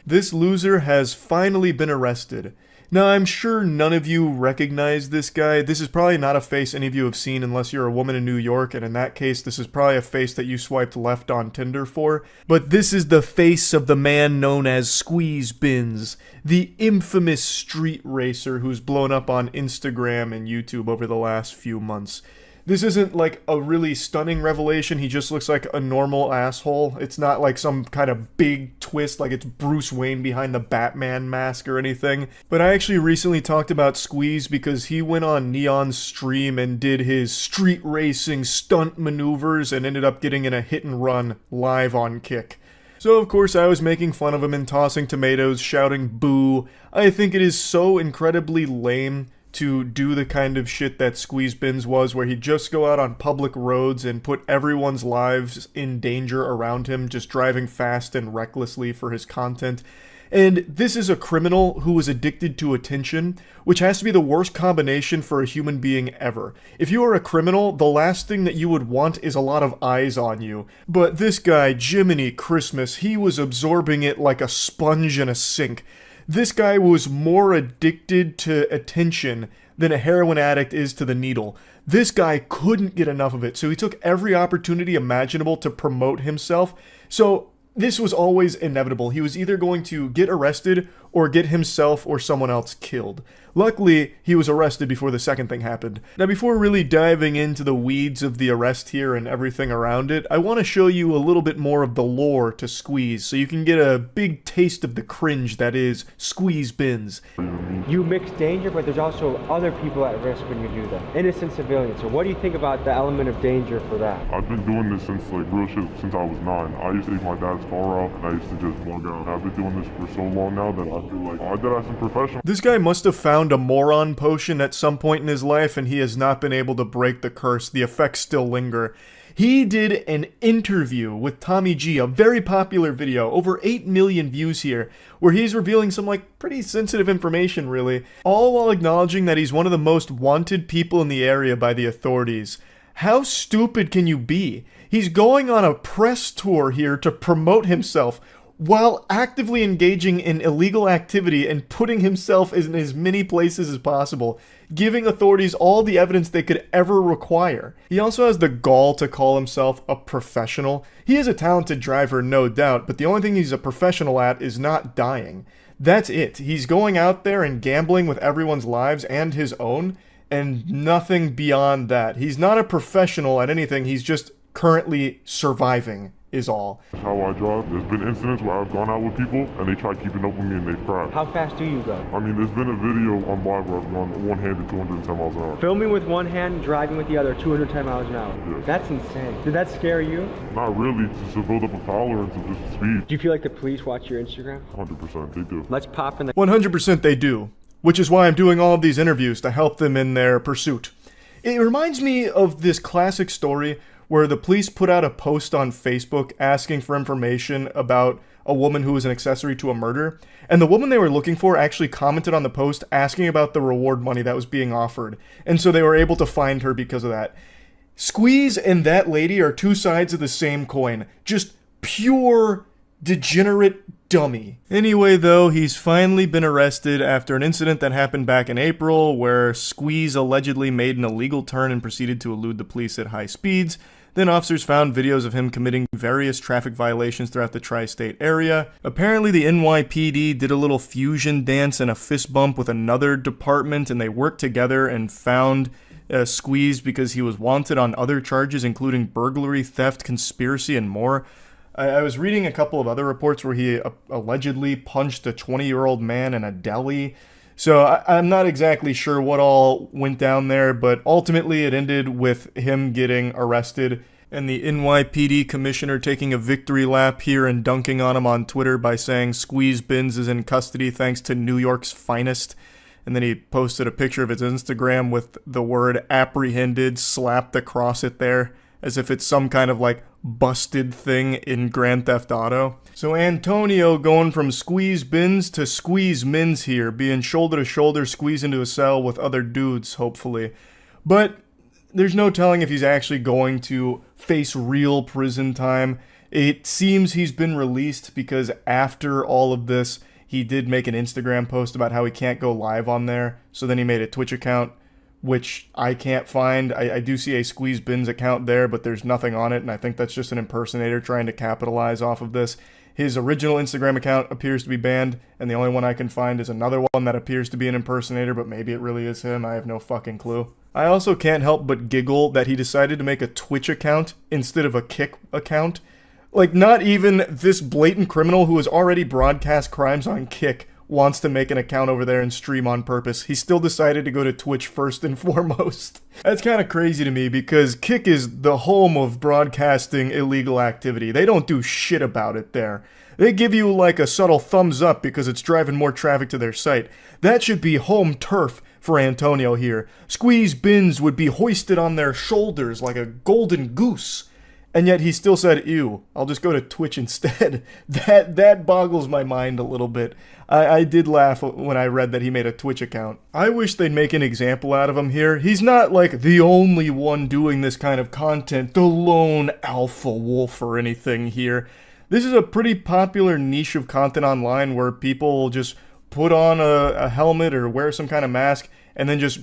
This loser has finally been arrested. Now, I'm sure none of you recognize this guy. This is probably not a face any of you have seen unless you're a woman in New York, and in that case, this is probably a face that you swiped left on Tinder for. But this is the face of the man known as Squeeze Benz, the infamous street racer who's blown up on Instagram and YouTube over the last few months. This isn't like a really stunning revelation, he just looks like a normal asshole. It's not like some kind of big twist like it's Bruce Wayne behind the Batman mask or anything. But I actually recently talked about Squeeze because he went on Neon's stream and did his street racing stunt maneuvers and ended up getting in a hit and run live on Kick. So of course I was making fun of him and tossing tomatoes, shouting boo. I think it is so incredibly lame to do the kind of shit that Squeeze Benz was, where he'd just go out on public roads and put everyone's lives in danger around him, just driving fast and recklessly for his content. And this is a criminal who is addicted to attention, which has to be the worst combination for a human being ever. If you are a criminal, the last thing that you would want is a lot of eyes on you. But this guy, Jiminy Christmas, he was absorbing it like a sponge in a sink. This guy was more addicted to attention than a heroin addict is to the needle. This guy couldn't get enough of it, so he took every opportunity imaginable to promote himself. So this was always inevitable. He was either going to get arrested or get himself or someone else killed. Luckily, he was arrested before the second thing happened. Now, before really diving into the weeds of the arrest here and everything around it, I want to show you a little bit more of the lore to Squeeze, so you can get a big taste of the cringe that is Squeeze Benz. You mix danger, but there's also other people at risk when you do that. Innocent civilians. So what do you think about the element of danger for that? I've been doing this since real shit since I was 9. I used to take my dad's car out and I used to just bug out. I've been doing this for so long now that I feel like I did have some professional. This guy must have found a moron potion at some point in his life and he has not been able to break the curse. The effects still linger. He did an interview with Tommy G, a very popular video, over 8 million views here, where he's revealing some pretty sensitive information really, all while acknowledging that he's one of the most wanted people in the area by the authorities. How stupid can you be? He's going on a press tour here to promote himself while actively engaging in illegal activity and putting himself in as many places as possible, giving authorities all the evidence they could ever require. He also has the gall to call himself a professional. He is a talented driver, no doubt, but the only thing he's a professional at is not dying. That's it. He's going out there and gambling with everyone's lives and his own, and nothing beyond that. He's not a professional at anything, he's just currently surviving. Is all. How I drive. There's been incidents where I've gone out with people and they try keeping up with me and they've crashed. How fast do you go? I mean, there's been a video on live where I've gone one-handed 210 miles an hour. Filming with one hand, driving with the other, 210 miles an hour. Yeah. That's insane. Did that scare you? Not really, just to build up a tolerance of just speed. Do you feel like the police watch your Instagram? 100%, they do. Let's pop in the 100% they do, which is why I'm doing all of these interviews to help them in their pursuit. It reminds me of this classic story where the police put out a post on Facebook asking for information about a woman who was an accessory to a murder, and the woman they were looking for actually commented on the post asking about the reward money that was being offered, and so they were able to find her because of that. Squeeze and that lady are two sides of the same coin. Just pure degenerate dummy. Anyway, though, he's finally been arrested after an incident that happened back in April where Squeeze allegedly made an illegal turn and proceeded to elude the police at high speeds. Then officers found videos of him committing various traffic violations throughout the tri-state area. Apparently the NYPD did a little fusion dance and a fist bump with another department, and they worked together and found Squeeze because he was wanted on other charges including burglary, theft, conspiracy, and more. I was reading a couple of other reports where he allegedly punched a 20-year-old man in a deli. So I'm not exactly sure what all went down there, but ultimately it ended with him getting arrested and the NYPD commissioner taking a victory lap here and dunking on him on Twitter by saying Squeeze Benz is in custody thanks to New York's finest. And then he posted a picture of his Instagram with the word apprehended slapped across it there, as if it's some kind of busted thing in Grand Theft Auto. So Antonio going from Squeeze Benz to Squeeze Men's here, being shoulder to shoulder squeezed into a cell with other dudes, hopefully. But there's no telling if he's actually going to face real prison time. It seems he's been released because after all of this, he did make an Instagram post about how he can't go live on there. So then he made a Twitch account, which I can't find. I do see a Squeeze Benz account there, but there's nothing on it, and I think that's just an impersonator trying to capitalize off of this. His original Instagram account appears to be banned, and the only one I can find is another one that appears to be an impersonator, but maybe it really is him. I have no fucking clue. I also can't help but giggle that he decided to make a Twitch account instead of a Kick account. Like, not even this blatant criminal who has already broadcast crimes on Kick wants to make an account over there and stream on purpose. He still decided to go to Twitch first and foremost. That's kind of crazy to me because Kick is the home of broadcasting illegal activity. They don't do shit about it there. They give you like a subtle thumbs up because it's driving more traffic to their site. That should be home turf for Antonio here. Squeeze Benz would be hoisted on their shoulders like a golden goose. And yet he still said, ew, I'll just go to Twitch instead. That boggles my mind a little bit. I did laugh when I read that he made a Twitch account. I wish they'd make an example out of him here. He's not like the only one doing this kind of content, the lone alpha wolf or anything here. This is a pretty popular niche of content online where people will just put on a helmet or wear some kind of mask and then just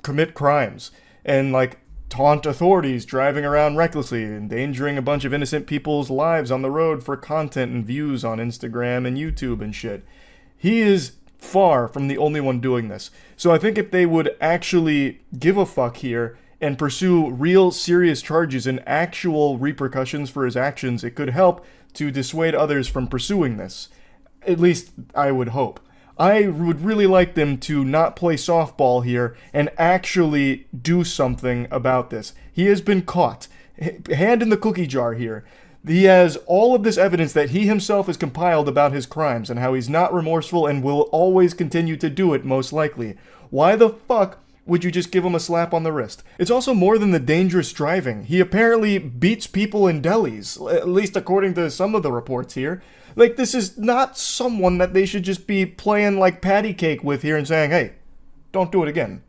commit crimes. And like taunt authorities driving around recklessly, endangering a bunch of innocent people's lives on the road for content and views on Instagram and YouTube and shit. He is far from the only one doing this. So I think if they would actually give a fuck here and pursue real serious charges and actual repercussions for his actions, it could help to dissuade others from pursuing this. At least I would hope. I would really like them to not play softball here and actually do something about this. He has been caught. Hand in the cookie jar here. He has all of this evidence that he himself has compiled about his crimes and how he's not remorseful and will always continue to do it, most likely. Why the fuck would you just give him a slap on the wrist? It's also more than the dangerous driving. He apparently beats people in delis, at least according to some of the reports here. Like, this is not someone that they should just be playing like patty cake with here and saying, hey, don't do it again.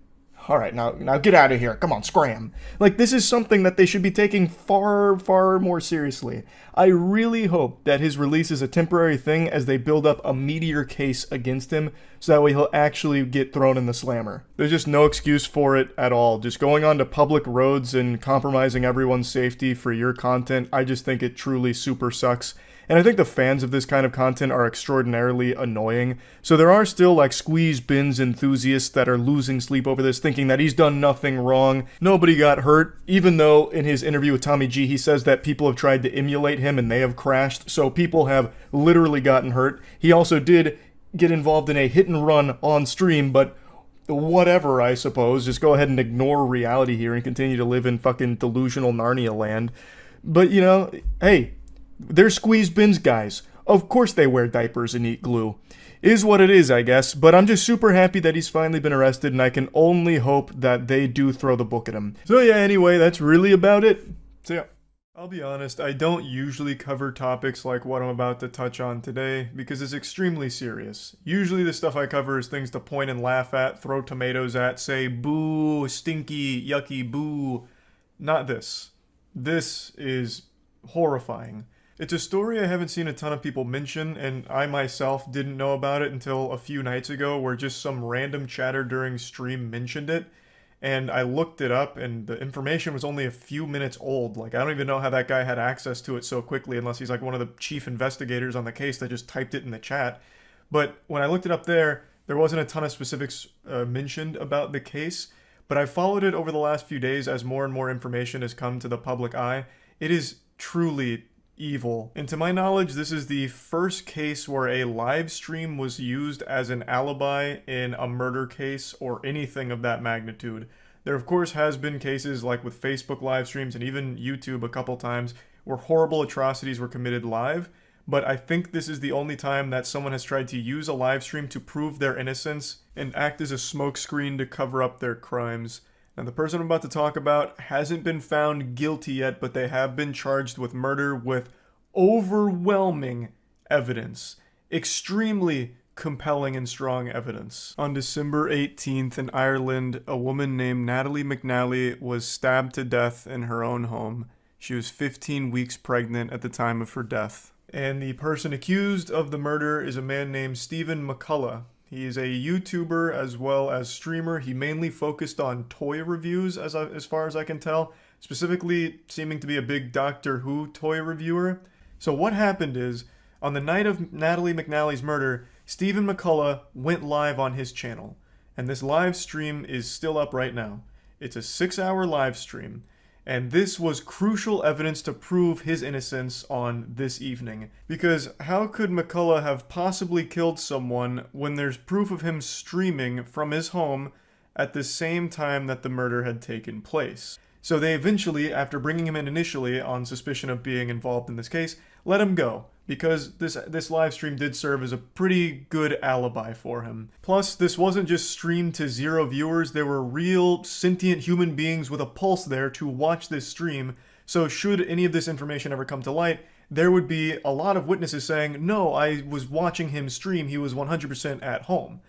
All right, now get out of here. Come on, scram. Like, this is something that they should be taking far, far more seriously. I really hope that his release is a temporary thing as they build up a meteor case against him, so that way he'll actually get thrown in the slammer. There's just no excuse for it at all. Just going onto public roads and compromising everyone's safety for your content, I just think it truly super sucks. And I think the fans of this kind of content are extraordinarily annoying. So there are still like Squeeze Benz enthusiasts that are losing sleep over this, thinking that he's done nothing wrong. Nobody got hurt, even though in his interview with Tommy G, he says that people have tried to emulate him and they have crashed. So people have literally gotten hurt. He also did get involved in a hit and run on stream, but whatever, I suppose. Just go ahead and ignore reality here and continue to live in fucking delusional Narnia land. But, you know, hey, they're Squeeze Benz guys. Of course they wear diapers and eat glue. Is what it is, I guess, but I'm just super happy that he's finally been arrested, and I can only hope that they do throw the book at him. So yeah, anyway, that's really about it. So yeah. I'll be honest, I don't usually cover topics like what I'm about to touch on today, because it's extremely serious. Usually the stuff I cover is things to point and laugh at, throw tomatoes at, say boo, stinky, yucky, boo. Not this. This is horrifying. It's a story I haven't seen a ton of people mention, and I myself didn't know about it until a few nights ago, where just some random chatter during stream mentioned it, and I looked it up, and the information was only a few minutes old. Like, I don't even know how that guy had access to it so quickly, unless he's like one of the chief investigators on the case that just typed it in the chat. But when I looked it up there wasn't a ton of specifics mentioned about the case, but I followed it over the last few days as more and more information has come to the public eye. It is truly evil. And to my knowledge, this is the first case where a live stream was used as an alibi in a murder case or anything of that magnitude. There of course has been cases like with Facebook live streams and even YouTube a couple times where horrible atrocities were committed live, but I think this is the only time that someone has tried to use a live stream to prove their innocence and act as a smokescreen to cover up their crimes. Now, the person I'm about to talk about hasn't been found guilty yet, but they have been charged with murder with overwhelming evidence. Extremely compelling and strong evidence. On December 18th in Ireland, a woman named Natalie McNally was stabbed to death in her own home. She was 15 weeks pregnant at the time of her death. And the person accused of the murder is a man named Stephen McCullough. He is a YouTuber as well as streamer. He mainly focused on toy reviews as far as I can tell, specifically seeming to be a big Doctor Who toy reviewer. So what happened is, on the night of Natalie McNally's murder, Stephen McCullough went live on his channel. And this live stream is still up right now. It's a 6-hour live stream. And this was crucial evidence to prove his innocence on this evening. Because how could McCullough have possibly killed someone when there's proof of him streaming from his home at the same time that the murder had taken place? So they eventually, after bringing him in initially on suspicion of being involved in this case, let him go. Because this live stream did serve as a pretty good alibi for him. Plus, this wasn't just streamed to 0 viewers, there were real sentient human beings with a pulse there to watch this stream, so should any of this information ever come to light, there would be a lot of witnesses saying, no, I was watching him stream, he was 100% at home.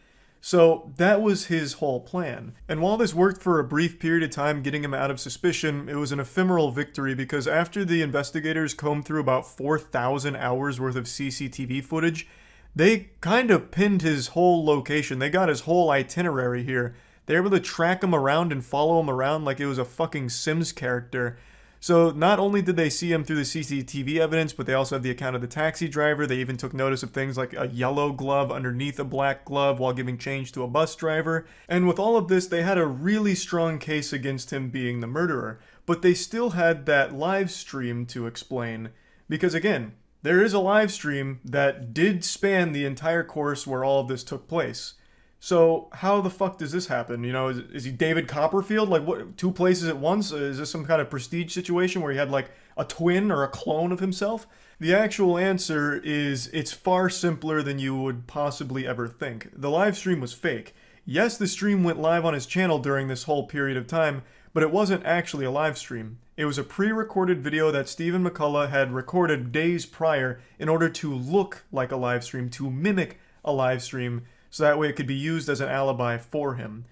So that was his whole plan. And while this worked for a brief period of time getting him out of suspicion, it was an ephemeral victory because after the investigators combed through about 4,000 hours worth of CCTV footage, they kind of pinned his whole location. They got his whole itinerary here. They were able to track him around and follow him around like it was a fucking Sims character. So not only did they see him through the CCTV evidence, but they also have the account of the taxi driver. They even took notice of things like a yellow glove underneath a black glove while giving change to a bus driver. And with all of this, they had a really strong case against him being the murderer. But they still had that live stream to explain. Because again, there is a live stream that did span the entire course where all of this took place. So how the fuck does this happen? You know, is he David Copperfield? Like, what, 2 places at once? Is this some kind of prestige situation where he had like a twin or a clone of himself? The actual answer is it's far simpler than you would possibly ever think. The live stream was fake. Yes, the stream went live on his channel during this whole period of time, but it wasn't actually a live stream. It was a pre-recorded video that Stephen McCullough had recorded days prior in order to look like a live stream, to mimic a live stream, so that way it could be used as an alibi for him.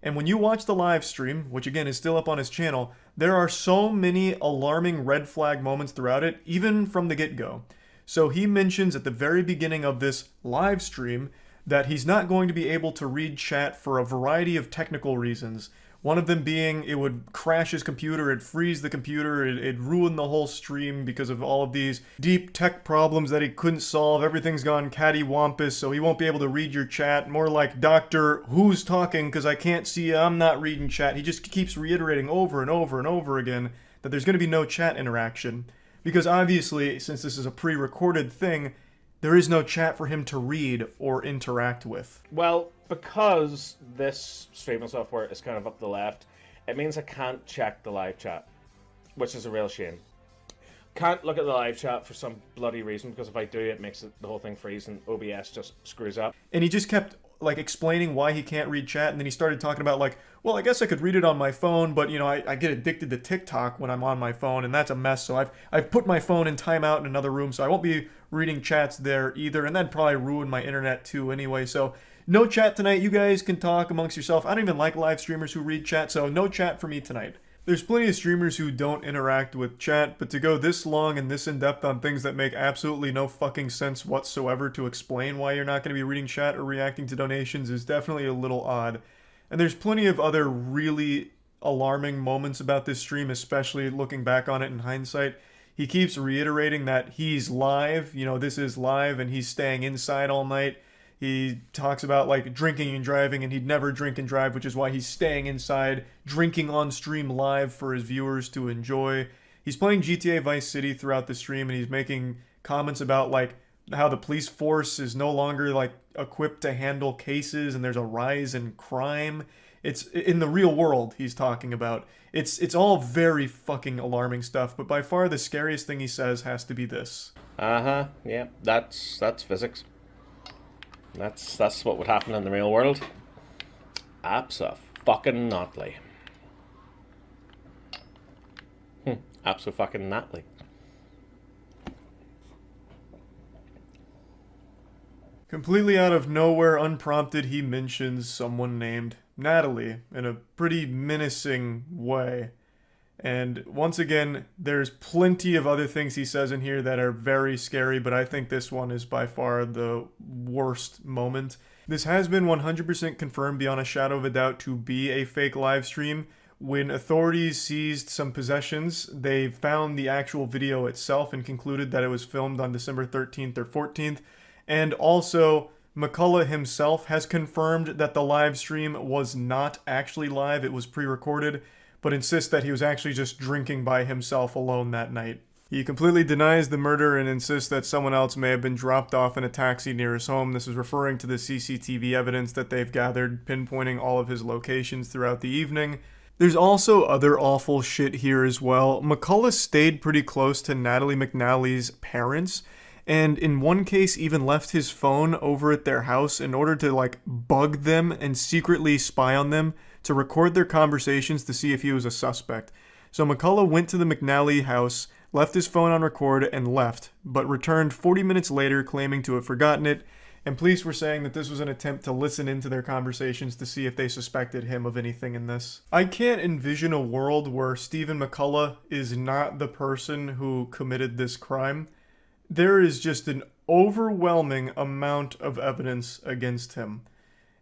And when you watch the live stream, which again is still up on his channel, there are so many alarming red flag moments throughout it, even from the get-go. So he mentions at the very beginning of this live stream that he's not going to be able to read chat for a variety of technical reasons. One of them being it would crash his computer, it'd freeze the computer, it'd ruin the whole stream because of all of these deep tech problems that he couldn't solve. Everything's gone cattywampus, so he won't be able to read your chat. More like, Doctor, who's talking? Because I can't see you, I'm not reading chat. He just keeps reiterating over and over and over again that there's going to be no chat interaction. Because obviously, since this is a pre-recorded thing, there is no chat for him to read or interact with. Well, because this streaming software is kind of up the left, it means I can't check the live chat, which is a real shame. Can't look at the live chat for some bloody reason, because if I do, it makes the whole thing freeze and OBS just screws up. And he just kept like explaining why he can't read chat, and then he started talking about like, well, I guess I could read it on my phone, but you know, I get addicted to TikTok when I'm on my phone, and that's a mess, so I've put my phone in timeout in another room, so I won't be reading chats there either, and that'd probably ruin my internet too anyway, so no chat tonight. You guys can talk amongst yourself. I don't even like live streamers who read chat, so no chat for me tonight. There's plenty of streamers who don't interact with chat, but to go this long and this in-depth on things that make absolutely no fucking sense whatsoever to explain why you're not going to be reading chat or reacting to donations is definitely a little odd. And there's plenty of other really alarming moments about this stream, especially looking back on it in hindsight. He keeps reiterating that he's live, you know, this is live, and he's staying inside all night. He talks about like drinking and driving, and he'd never drink and drive, which is why he's staying inside, drinking on stream live for his viewers to enjoy. He's playing GTA Vice City throughout the stream, and he's making comments about like how the police force is no longer like equipped to handle cases, and there's a rise in crime. It's in the real world he's talking about. It's all very fucking alarming stuff, but by far the scariest thing he says has to be this. Yeah, that's physics. That's what would happen in the real world. Abso-fucking-notly. Abso-fucking-notly. Completely out of nowhere, unprompted, he mentions someone named Natalie in a pretty menacing way. And once again, there's plenty of other things he says in here that are very scary, but I think this one is by far the worst moment. This has been 100% confirmed beyond a shadow of a doubt to be a fake live stream. When authorities seized some possessions, they found the actual video itself and concluded that it was filmed on December 13th or 14th. And also, McCullough himself has confirmed that the live stream was not actually live, it was pre-recorded, but insists that he was actually just drinking by himself alone that night. He completely denies the murder and insists that someone else may have been dropped off in a taxi near his home. This is referring to the CCTV evidence that they've gathered, pinpointing all of his locations throughout the evening. There's also other awful shit here as well. McCullough stayed pretty close to Natalie McNally's parents, and in one case even left his phone over at their house in order to bug them and secretly spy on them to record their conversations to see if he was a suspect. So McCullough went to the McNally house, left his phone on record, and left, but returned 40 minutes later claiming to have forgotten it, and police were saying that this was an attempt to listen into their conversations to see if they suspected him of anything in this. I can't envision a world where Stephen McCullough is not the person who committed this crime. There is just an overwhelming amount of evidence against him.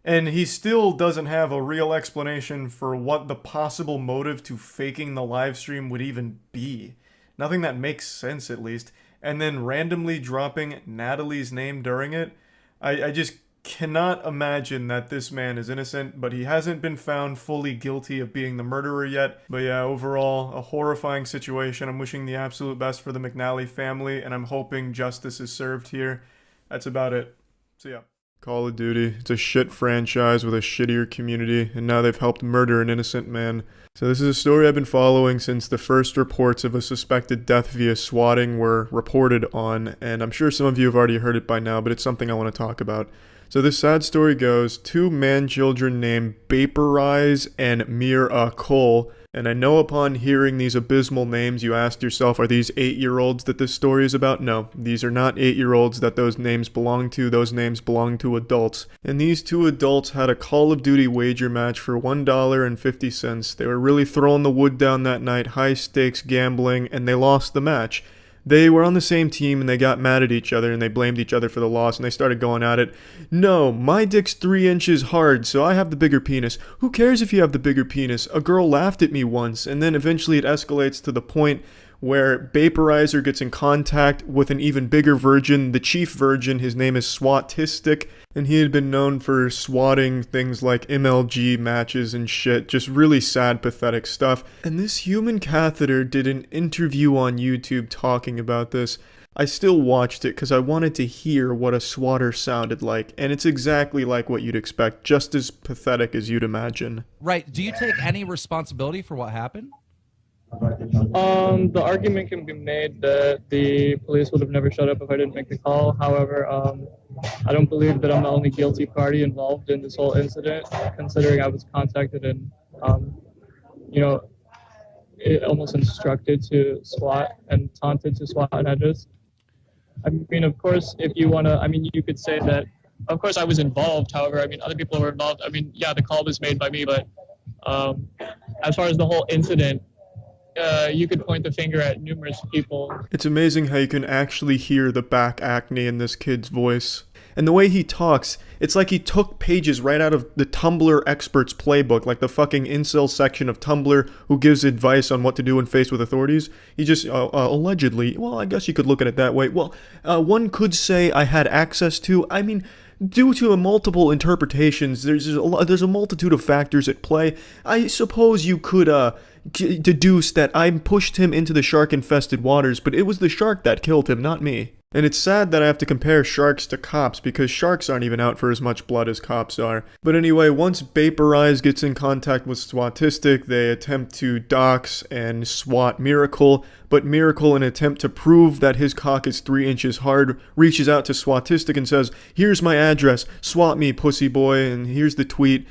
And he still doesn't have a real explanation for what the possible motive to faking the live stream would even be. Nothing that makes sense, at least. And then randomly dropping Natalie's name during it. I just cannot imagine that this man is innocent, but he hasn't been found fully guilty of being the murderer yet. But yeah, overall, a horrifying situation. I'm wishing the absolute best for the McNally family, and I'm hoping justice is served here. That's about it. See ya. Call of Duty. It's a shit franchise with a shittier community, and now they've helped murder an innocent man. So this is a story I've been following since the first reports of a suspected death via swatting were reported on, and I'm sure some of you have already heard it by now, but it's something I want to talk about. So this sad story goes, two man-children named Vaporize and Mir Cole, and I know upon hearing these abysmal names you asked yourself, are these 8-year-olds that this story is about? No, these are not 8-year-olds that those names belong to. Those names belong to adults. And these two adults had a Call of Duty wager match for $1.50. They were really throwing the wood down that night, high stakes gambling, and they lost the match. They were on the same team and they got mad at each other and they blamed each other for the loss and they started going at it. No, my dick's 3 inches hard, so I have the bigger penis. Who cares if you have the bigger penis? A girl laughed at me once, and then eventually it escalates to the point where Vaporizer gets in contact with an even bigger virgin, the chief virgin. His name is Swatistic, and he had been known for swatting things like MLG matches and shit, just really sad, pathetic stuff. And this human catheter did an interview on YouTube talking about this. I still watched it because I wanted to hear what a swatter sounded like, and it's exactly like what you'd expect, just as pathetic as you'd imagine. Right. Do you take any responsibility for what happened? The argument can be made that the police would have never shut up if I didn't make the call. However, I don't believe that I'm the only guilty party involved in this whole incident, considering I was contacted and, almost instructed to SWAT and taunted to SWAT an address. I mean, of course, if you want to, you could say that, of course, I was involved. However, other people were involved. Yeah, the call was made by me, but as far as the whole incident, you could point the finger at numerous people. It's amazing how you can actually hear the back acne in this kid's voice. And the way he talks, it's like he took pages right out of the Tumblr experts playbook, like the fucking incel section of Tumblr who gives advice on what to do when faced with authorities. He just, allegedly, well, I guess you could look at it that way. Well, one could say I had access to, due to multiple interpretations, there's a multitude of factors at play. I suppose you could, deduce that I pushed him into the shark-infested waters, but it was the shark that killed him, not me. And it's sad that I have to compare sharks to cops, because sharks aren't even out for as much blood as cops are. But anyway, once Vaporize gets in contact with Swatistic, they attempt to dox and swat Miracle, but Miracle, in an attempt to prove that his cock is 3 inches hard, reaches out to Swatistic and says, "Here's my address, swat me, pussy boy," and here's the tweet.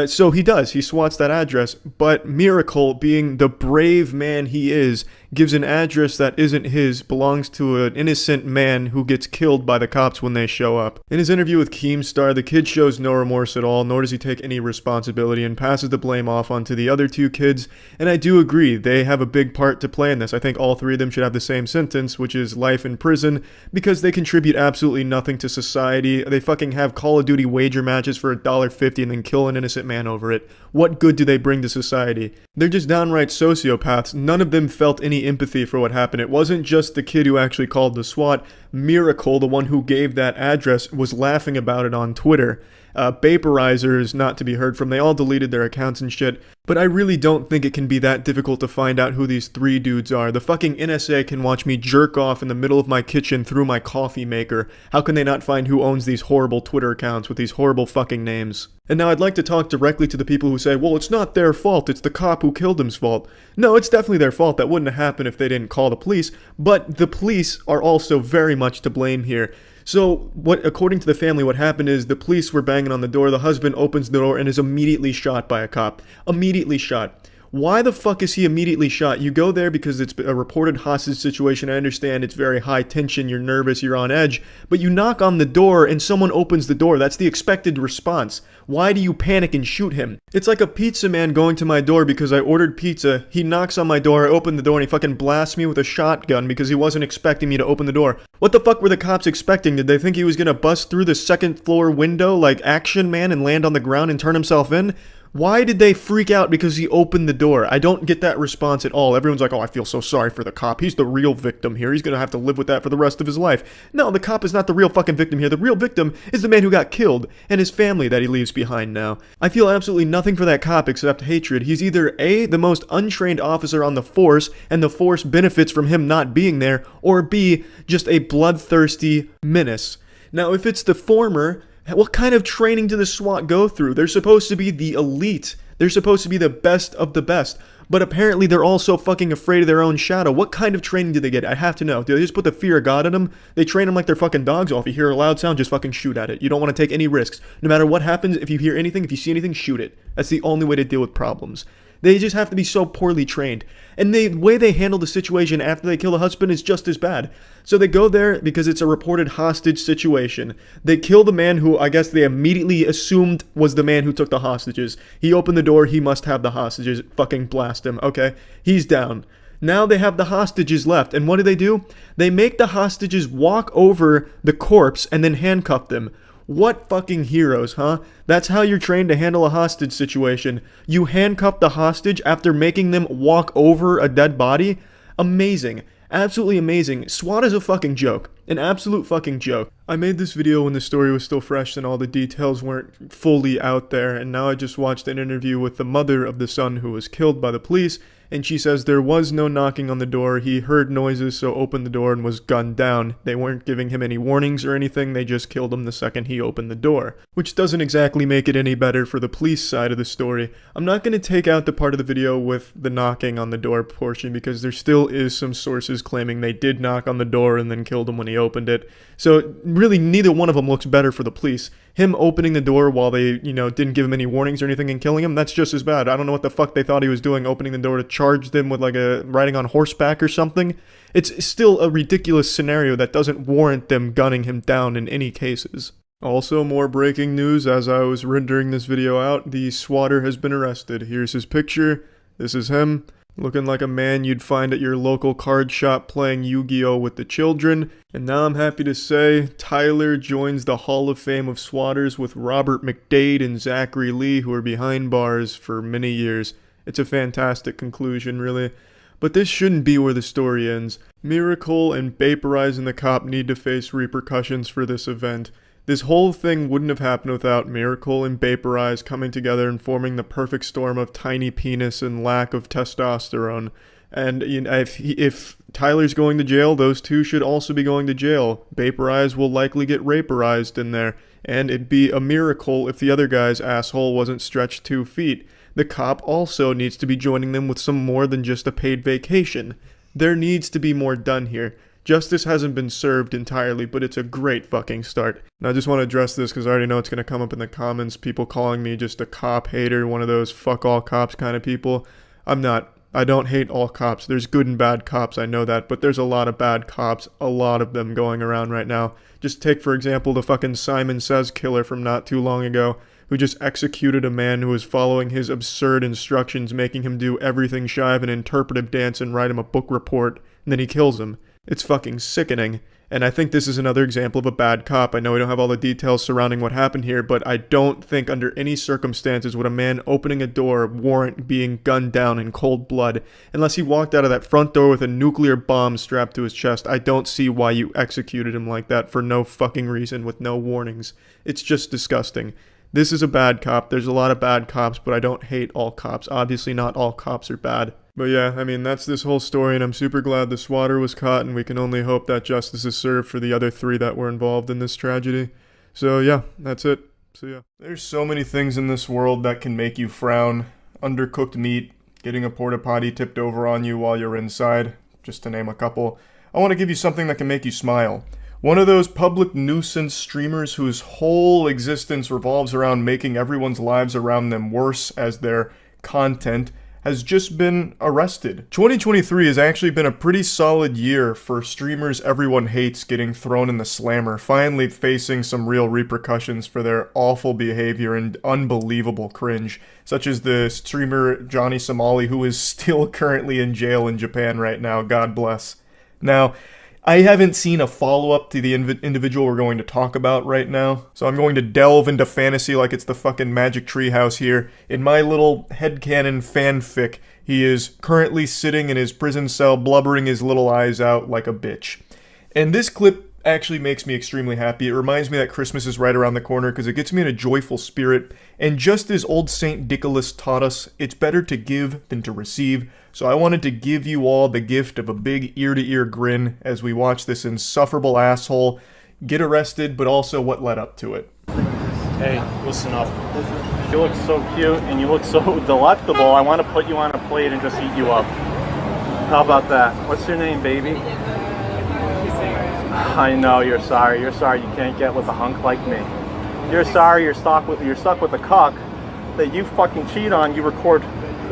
So he does. He swats that address. But Miracle, being the brave man he is, gives an address that isn't his, belongs to an innocent man who gets killed by the cops when they show up. In his interview with Keemstar, the kid shows no remorse at all, nor does he take any responsibility and passes the blame off onto the other two kids, and I do agree, they have a big part to play in this. I think all three of them should have the same sentence, which is life in prison, because they contribute absolutely nothing to society. They fucking have Call of Duty wager matches for $1.50 and then kill an innocent man over it. What good do they bring to society? They're just downright sociopaths. None of them felt any empathy for what happened. It wasn't just the kid who actually called the SWAT. Miracle, the one who gave that address, was laughing about it on Twitter. Vaporizers, not to be heard from. They all deleted their accounts and shit. But I really don't think it can be that difficult to find out who these three dudes are. The fucking NSA can watch me jerk off in the middle of my kitchen through my coffee maker. How can they not find who owns these horrible Twitter accounts with these horrible fucking names? And now I'd like to talk directly to the people who say, well, it's not their fault, it's the cop who killed him's fault. No, it's definitely their fault. That wouldn't have happened if they didn't call the police. But the police are also very much to blame here. So, according to the family, what happened is the police were banging on the door, the husband opens the door and is immediately shot by a cop. Immediately shot. Why the fuck is he immediately shot? You go there because it's a reported hostage situation. I understand it's very high tension, you're nervous, you're on edge. But you knock on the door and someone opens the door. That's the expected response. Why do you panic and shoot him? It's like a pizza man going to my door because I ordered pizza. He knocks on my door, I open the door, and he fucking blasts me with a shotgun because he wasn't expecting me to open the door. What the fuck were the cops expecting? Did they think he was gonna bust through the second floor window like Action Man and land on the ground and turn himself in? Why did they freak out because he opened the door? I don't get that response at all. Everyone's like, oh, I feel so sorry for the cop. He's the real victim here. He's gonna have to live with that for the rest of his life. No, the cop is not the real fucking victim here. The real victim is the man who got killed and his family that he leaves behind now. I feel absolutely nothing for that cop except hatred. He's either A, the most untrained officer on the force, and the force benefits from him not being there, or B, just a bloodthirsty menace. Now, if it's the former, what kind of training do the SWAT go through? They're supposed to be the elite. They're supposed to be the best of the best. But apparently they're all so fucking afraid of their own shadow. What kind of training do they get? I have to know. Do they just put the fear of God in them? They train them like they're fucking dogs. Oh, if you hear a loud sound, just fucking shoot at it. You don't want to take any risks. No matter what happens, if you hear anything, if you see anything, shoot it. That's the only way to deal with problems. They just have to be so poorly trained. And the way they handle the situation after they kill the husband is just as bad. So they go there because it's a reported hostage situation. They kill the man who I guess they immediately assumed was the man who took the hostages. He opened the door, he must have the hostages. Fucking blast him. Okay, he's down. Now they have the hostages left. And what do? They make the hostages walk over the corpse and then handcuff them. What fucking heroes, huh? That's how you're trained to handle a hostage situation. You handcuff the hostage after making them walk over a dead body? Amazing. Absolutely amazing. SWAT is a fucking joke. An absolute fucking joke. I made this video when the story was still fresh and all the details weren't fully out there, and now I just watched an interview with the mother of the son who was killed by the police, and she says there was no knocking on the door. He heard noises, so opened the door and was gunned down. They weren't giving him any warnings or anything, they just killed him the second he opened the door. Which doesn't exactly make it any better for the police side of the story. I'm not going to take out the part of the video with the knocking on the door portion because there still is some sources claiming they did knock on the door and then killed him when he opened it. So really neither one of them looks better for the police. Him opening the door while they, didn't give him any warnings or anything and killing him, that's just as bad. I don't know what the fuck they thought he was doing, opening the door to charge them with riding on horseback or something. It's still a ridiculous scenario that doesn't warrant them gunning him down in any cases. Also, more breaking news as I was rendering this video out, the swatter has been arrested. Here's his picture. This is him. Looking like a man you'd find at your local card shop playing Yu-Gi-Oh! With the children. And now I'm happy to say, Tyler joins the Hall of Fame of swatters with Robert McDade and Zachary Lee, who are behind bars for many years. It's a fantastic conclusion, really. But this shouldn't be where the story ends. Miracle and Vaporize and the cop need to face repercussions for this event. This whole thing wouldn't have happened without Miracle and Vaporize coming together and forming the perfect storm of tiny penis and lack of testosterone. And if Tyler's going to jail, those two should also be going to jail. Vaporize will likely get raperized in there. And it'd be a miracle if the other guy's asshole wasn't stretched 2 feet. The cop also needs to be joining them with some more than just a paid vacation. There needs to be more done here. Justice hasn't been served entirely, but it's a great fucking start. And I just want to address this because I already know it's going to come up in the comments, people calling me just a cop hater, one of those fuck all cops kind of people. I'm not. I don't hate all cops. There's good and bad cops, I know that, but there's a lot of bad cops, a lot of them going around right now. Just take, for example, the fucking Simon Says killer from not too long ago, who just executed a man who was following his absurd instructions, making him do everything shy of an interpretive dance and write him a book report, and then he kills him. It's fucking sickening. And I think this is another example of a bad cop. I know we don't have all the details surrounding what happened here, but I don't think under any circumstances would a man opening a door warrant being gunned down in cold blood. Unless he walked out of that front door with a nuclear bomb strapped to his chest, I don't see why you executed him like that for no fucking reason with no warnings. It's just disgusting. This is a bad cop. There's a lot of bad cops, but I don't hate all cops. Obviously not all cops are bad. But yeah, I mean, that's this whole story, and I'm super glad the swatter was caught, and we can only hope that justice is served for the other 3 that were involved in this tragedy. So yeah, that's it. So yeah. There's so many things in this world that can make you frown. Undercooked meat, getting a porta potty tipped over on you while you're inside, just to name a couple. I want to give you something that can make you smile. One of those public nuisance streamers whose whole existence revolves around making everyone's lives around them worse as their content has just been arrested. 2023 has actually been a pretty solid year for streamers everyone hates getting thrown in the slammer, finally facing some real repercussions for their awful behavior and unbelievable cringe, such as the streamer Johnny Somali, who is still currently in jail in Japan right now, God bless. Now, I haven't seen a follow-up to the individual we're going to talk about right now, so I'm going to delve into fantasy like it's the fucking Magic Treehouse here. In my little headcanon fanfic, he is currently sitting in his prison cell blubbering his little eyes out like a bitch. And this clip actually makes me extremely happy. It reminds me that Christmas is right around the corner because it gets me in a joyful spirit. And just as old Saint Nicholas taught us, it's better to give than to receive. So I wanted to give you all the gift of a big ear-to-ear grin as we watch this insufferable asshole get arrested, but also what led up to it. Hey, listen up. You look so cute and you look so delectable. I want to put you on a plate and just eat you up. How about that? What's your name, baby? I know you're sorry. You're sorry you can't get with a hunk like me. You're sorry you're stuck with a cuck that you fucking cheat on. You record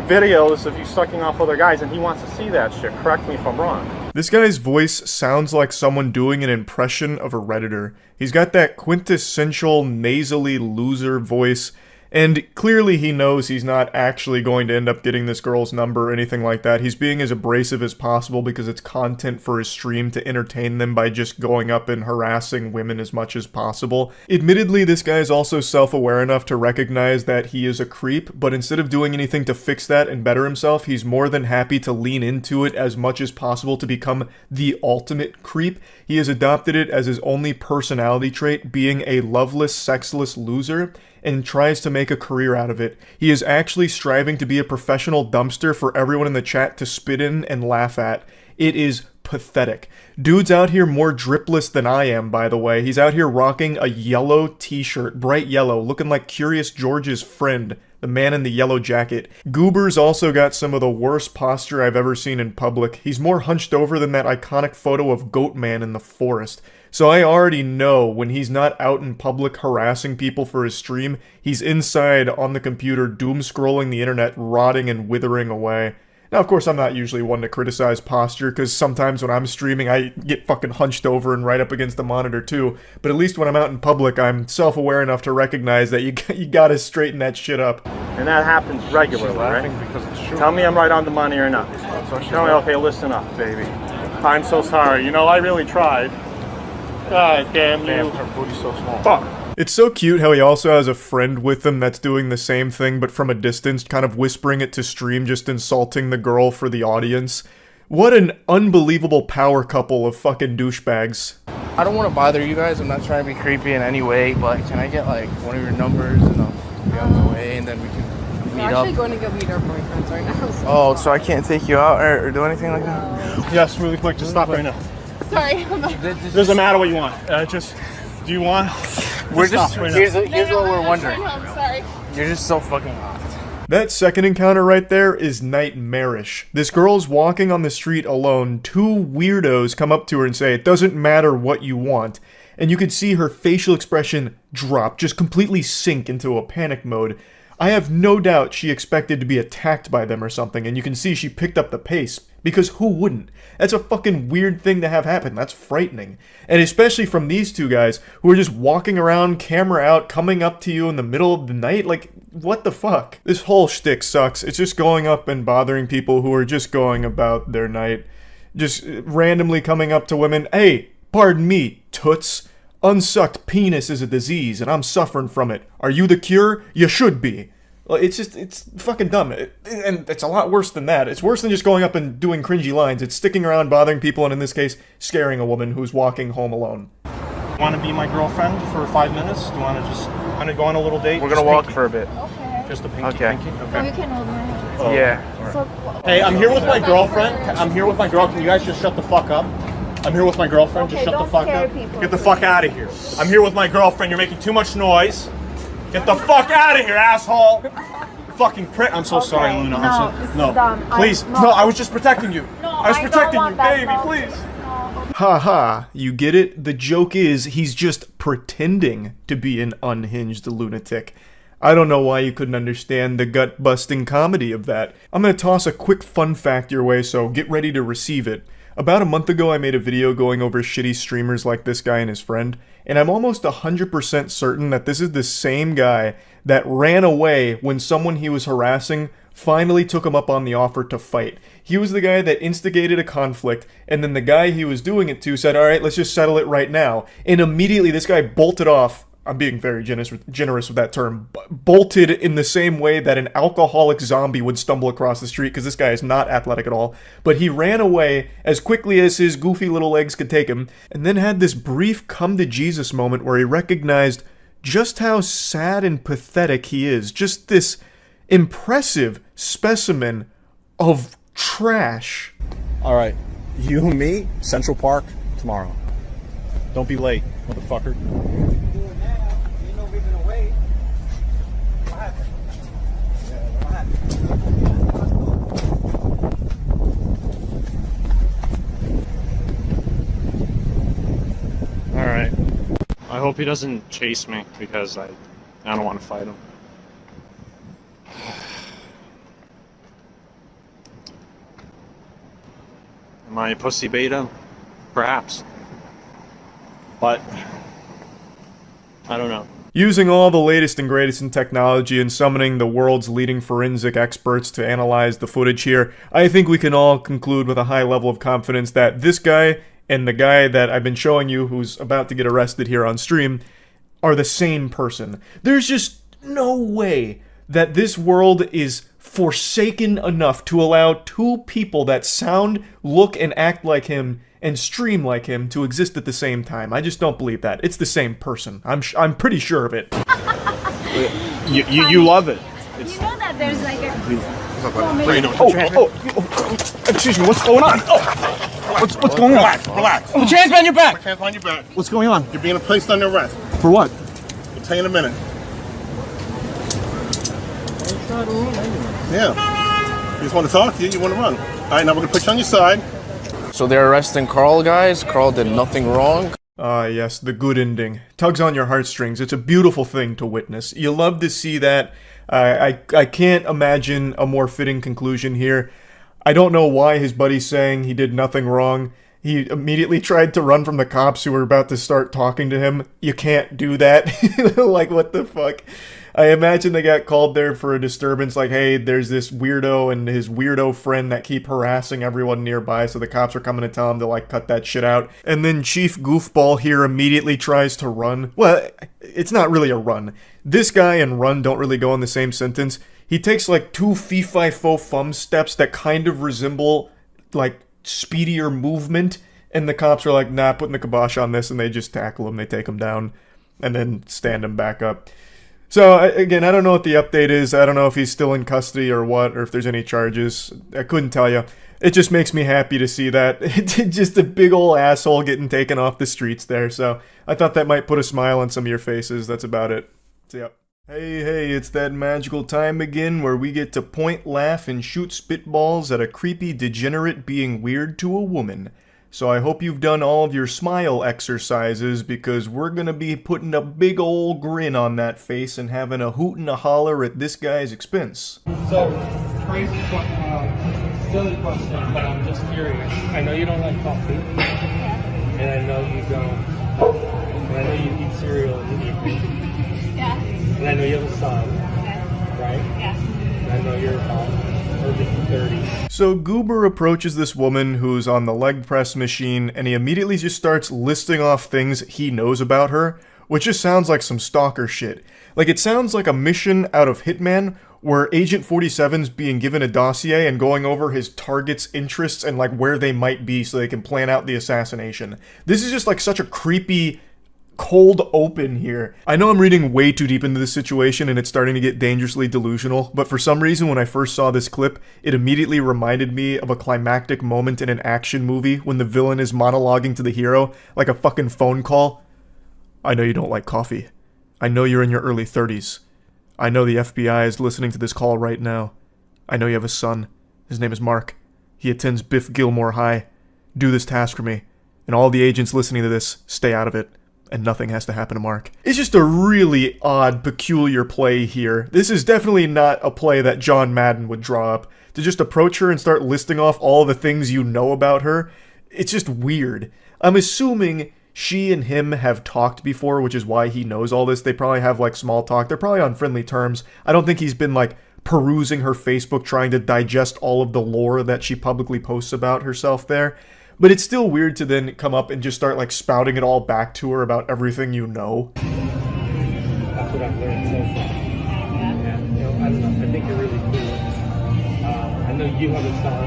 videos of you sucking off other guys and he wants to see that shit. Correct me if I'm wrong. This guy's voice sounds like someone doing an impression of a Redditor. He's got that quintessential nasally loser voice, and clearly he knows he's not actually going to end up getting this girl's number or anything like that. He's being as abrasive as possible because it's content for his stream to entertain them by just going up and harassing women as much as possible. Admittedly, this guy is also self-aware enough to recognize that he is a creep, but instead of doing anything to fix that and better himself, he's more than happy to lean into it as much as possible to become the ultimate creep. He has adopted it as his only personality trait, being a loveless, sexless loser, and tries to make a career out of it. He is actually striving to be a professional dumpster for everyone in the chat to spit in and laugh at. It is pathetic. Dude's out here more dripless than I am, by the way. He's out here rocking a yellow t-shirt, bright yellow, looking like Curious George's friend, the man in the yellow jacket. Goober's also got some of the worst posture I've ever seen in public. He's more hunched over than that iconic photo of Goatman in the forest. So I already know when he's not out in public harassing people for his stream, he's inside on the computer doom-scrolling the internet, rotting and withering away. Now, of course, I'm not usually one to criticize posture, because sometimes when I'm streaming, I get fucking hunched over and right up against the monitor too. But at least when I'm out in public, I'm self-aware enough to recognize that you gotta straighten that shit up. And that happens regularly, right? Tell me I'm right on the money or not. Tell me, okay, listen up, baby. I'm so sorry. You know, I really tried. God damn you. Her booty's so small. Fuck. It's so cute how he also has a friend with him that's doing the same thing, but from a distance, kind of whispering it to stream, just insulting the girl for the audience. What an unbelievable power couple of fucking douchebags. I don't want to bother you guys, I'm not trying to be creepy in any way, but can I get like one of your numbers and I'll be on my way and then we can meet up? We're actually going to go meet our boyfriends right now. So. Oh, so I can't take you out or do anything like that? Yes, really quick, just stop right now. Sorry. Doesn't matter what you want. Do you want? We're just, here's what we're wondering. I'm sorry. You're just so fucking hot. That second encounter right there is nightmarish. This girl's walking on the street alone. 2 weirdos come up to her and say, "It doesn't matter what you want." And you can see her facial expression drop, just completely sink into a panic mode. I have no doubt she expected to be attacked by them or something, and you can see she picked up the pace, because who wouldn't? That's a fucking weird thing to have happen. That's frightening. And especially from these two guys, who are just walking around, camera out, coming up to you in the middle of the night, like, what the fuck? This whole shtick sucks. It's just going up and bothering people who are just going about their night. Just randomly coming up to women, hey, pardon me, toots. Unsucked penis is a disease, and I'm suffering from it. Are you the cure? You should be. It's fucking dumb. And it's a lot worse than that. It's worse than just going up and doing cringy lines. It's sticking around, bothering people, and in this case, scaring a woman who's walking home alone. Want to be my girlfriend for 5 minutes? Do you want to just kind of go on a little date? We're gonna walk for a bit. Okay. Just a pinky. Okay. Pinky? So you can hold my hand. Oh, Yeah. So, Hey, I'm here with my girlfriend. I'm here with my girl. Can you guys just shut the fuck up? I'm here with my girlfriend. Okay, Just shut the don't fuck scare up. people, Get the please. fuck out of here. I'm here with my girlfriend. You're making too much noise. Get the fuck out of here, asshole. Fucking prick. I'm so sorry, Okay, Luna. no, I'm this so is dumb. Please. No. I was just protecting you. No, I was I don't protecting want you, that, baby. no. Please. Ha ha, you get it? The joke is, he's just pretending to be an unhinged lunatic. I don't know why you couldn't understand the gut-busting comedy of that. I'm gonna toss a quick fun fact your way, so get ready to receive it. About a month ago, I made a video going over shitty streamers like this guy and his friend, and I'm almost 100% certain that this is the same guy that ran away when someone he was harassing finally took him up on the offer to fight. He was the guy that instigated a conflict, and then the guy he was doing it to said, alright, let's just settle it right now. And immediately this guy bolted off. I'm being very generous with that term. Bolted in the same way that an alcoholic zombie would stumble across the street, because this guy is not athletic at all. But he ran away as quickly as his goofy little legs could take him, and then had this brief come-to-Jesus moment where he recognized just how sad and pathetic he is. Just this impressive specimen of trash. All right, you and me, Central Park, tomorrow. Don't be late, motherfucker. All right. I hope he doesn't chase me because I don't want to fight him. Am I a pussy beta? Perhaps. But I don't know. Using all the latest and greatest in technology and summoning the world's leading forensic experts to analyze the footage here, I think we can all conclude with a high level of confidence that this guy and the guy that I've been showing you who's about to get arrested here on stream are the same person. There's just no way that this world is forsaken enough to allow two people that sound, look, and act like him and stream like him to exist at the same time. I just don't believe that. It's the same person. I'm pretty sure of it. You love it. You know that there's like a... Excuse me, what's going on? What's going on? Relax. Put your hands behind your back. Put your hands behind your back. What's going on? You're being placed under arrest. For what? I'll tell you in a minute. Yeah. You just want to talk to you, you want to run. All right, now we're going to put you on your side. So they're arresting Carl, guys. Carl did nothing wrong. Ah, yes, the good ending. Tugs on your heartstrings. It's a beautiful thing to witness. You love to see that. I can't imagine a more fitting conclusion here. I don't know why his buddy's saying he did nothing wrong. He immediately tried to run from the cops who were about to start talking to him. You can't do that. Like, what the fuck? I imagine they got called there for a disturbance, like, hey, there's this weirdo and his weirdo friend that keep harassing everyone nearby, so the cops are coming to tell him to, like, cut that shit out. And then Chief Goofball here immediately tries to run. Well, it's not really a run. This guy and run don't really go in the same sentence. He takes, like, two fee-fi-fo-fum steps that kind of resemble, like, speedier movement, and the cops are like, nah, putting the kibosh on this, and they just tackle him, they take him down, and then stand him back up. So, again, I don't know what the update is. I don't know if he's still in custody or what, or if there's any charges. I couldn't tell you. It just makes me happy to see that. It's just a big ol' asshole getting taken off the streets there. So, I thought that might put a smile on some of your faces. That's about it. See ya. Hey, it's that magical time again where we get to point, laugh, and shoot spitballs at a creepy degenerate being weird to a woman. So I hope you've done all of your smile exercises, because we're gonna be putting a big old grin on that face and having a hoot and a holler at this guy's expense. So, crazy, silly question, but I'm just curious. I know you don't like coffee, and I know you don't, and I know you eat cereal in the evening. Yeah. And I know you have a son, right? Yeah. And I know you're about early 30s. So Goober approaches this woman who's on the leg press machine, and he immediately just starts listing off things he knows about her, which just sounds like some stalker shit. Like, it sounds like a mission out of Hitman, where Agent 47's being given a dossier and going over his target's interests and like where they might be so they can plan out the assassination. This is just like such a creepy cold open here. I know I'm reading way too deep into this situation and it's starting to get dangerously delusional, but for some reason when I first saw this clip, it immediately reminded me of a climactic moment in an action movie when the villain is monologuing to the hero like a fucking phone call. I know you don't like coffee. I know you're in your early 30s. I know the FBI is listening to this call right now. I know you have a son. His name is Mark. He attends Biff Gilmore High. Do this task for me. And all the agents listening to this, stay out of it. And nothing has to happen to Mark. It's just a really odd, peculiar play here. This is definitely not a play that John Madden would draw up. To just approach her and start listing off all the things you know about her, it's just weird. I'm assuming she and him have talked before, which is why he knows all this. They probably have, like, small talk. They're probably on friendly terms. I don't think he's been, like, perusing her Facebook trying to digest all of the lore that she publicly posts about herself there. But it's still weird to then come up and just start, like, spouting it all back to her about everything you know. That's what I've learned so far. Yeah, you know, I don't know. I think you're really cool. I know you have a son.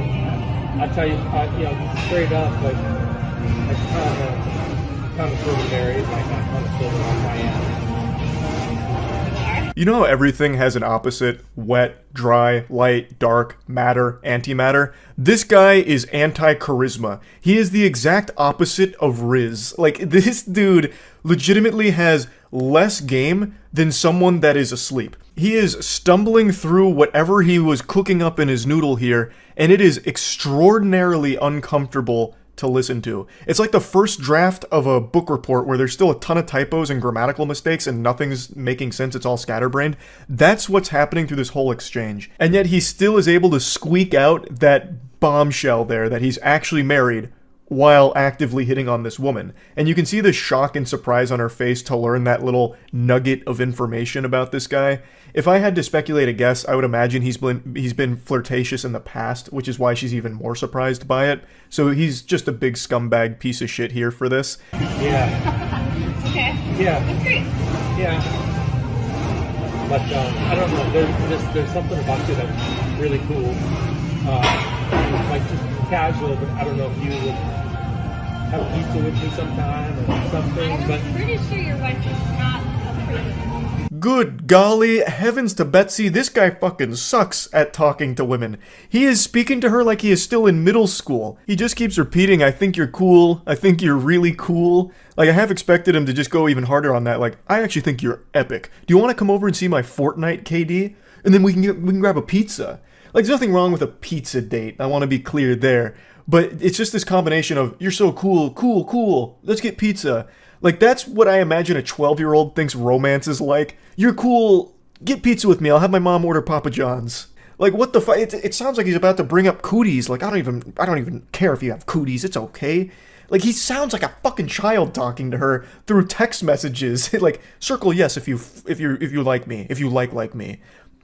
I tell you, you know, straight up, like, I kind of sort of married, like, I kind of sort of on my end. You know how everything has an opposite? Wet, dry, light, dark, matter, antimatter? This guy is anti-charisma. He is the exact opposite of Riz. Like, this dude legitimately has less game than someone that is asleep. He is stumbling through whatever he was cooking up in his noodle here, and it is extraordinarily uncomfortable to listen to. It's like the first draft of a book report where there's still a ton of typos and grammatical mistakes and nothing's making sense, it's all scatterbrained. That's what's happening through this whole exchange. And yet he still is able to squeak out that bombshell there that he's actually married while actively hitting on this woman. And you can see the shock and surprise on her face to learn that little nugget of information about this guy. If I had to speculate a guess, I would imagine he's been flirtatious in the past, which is why she's even more surprised by it. So he's just a big scumbag piece of shit here for this. Yeah. Okay. Yeah. That's great. Yeah. But I don't know. There's something about you that's really cool. Like just casual, but I don't know if you would have pizza with me sometime or something. I'm pretty sure your wife is not a pretty. Good golly, heavens to Betsy, this guy fucking sucks at talking to women. He is speaking to her like he is still in middle school. He just keeps repeating, I think you're cool, I think you're really cool. Like, I half expected him to just go even harder on that, like, I actually think you're epic. Do you want to come over and see my Fortnite, KD? And then we can grab a pizza. Like, there's nothing wrong with a pizza date, I want to be clear there. But it's just this combination of, you're so cool, cool, cool, let's get pizza. Like, that's what I imagine a 12-year-old thinks romance is like. You're cool, get pizza with me, I'll have my mom order Papa John's. Like, what the fuck? It sounds like he's about to bring up cooties. Like, I don't even care if you have cooties, it's okay. Like, he sounds like a fucking child talking to her through text messages. Like, circle yes if you like me, if you like me.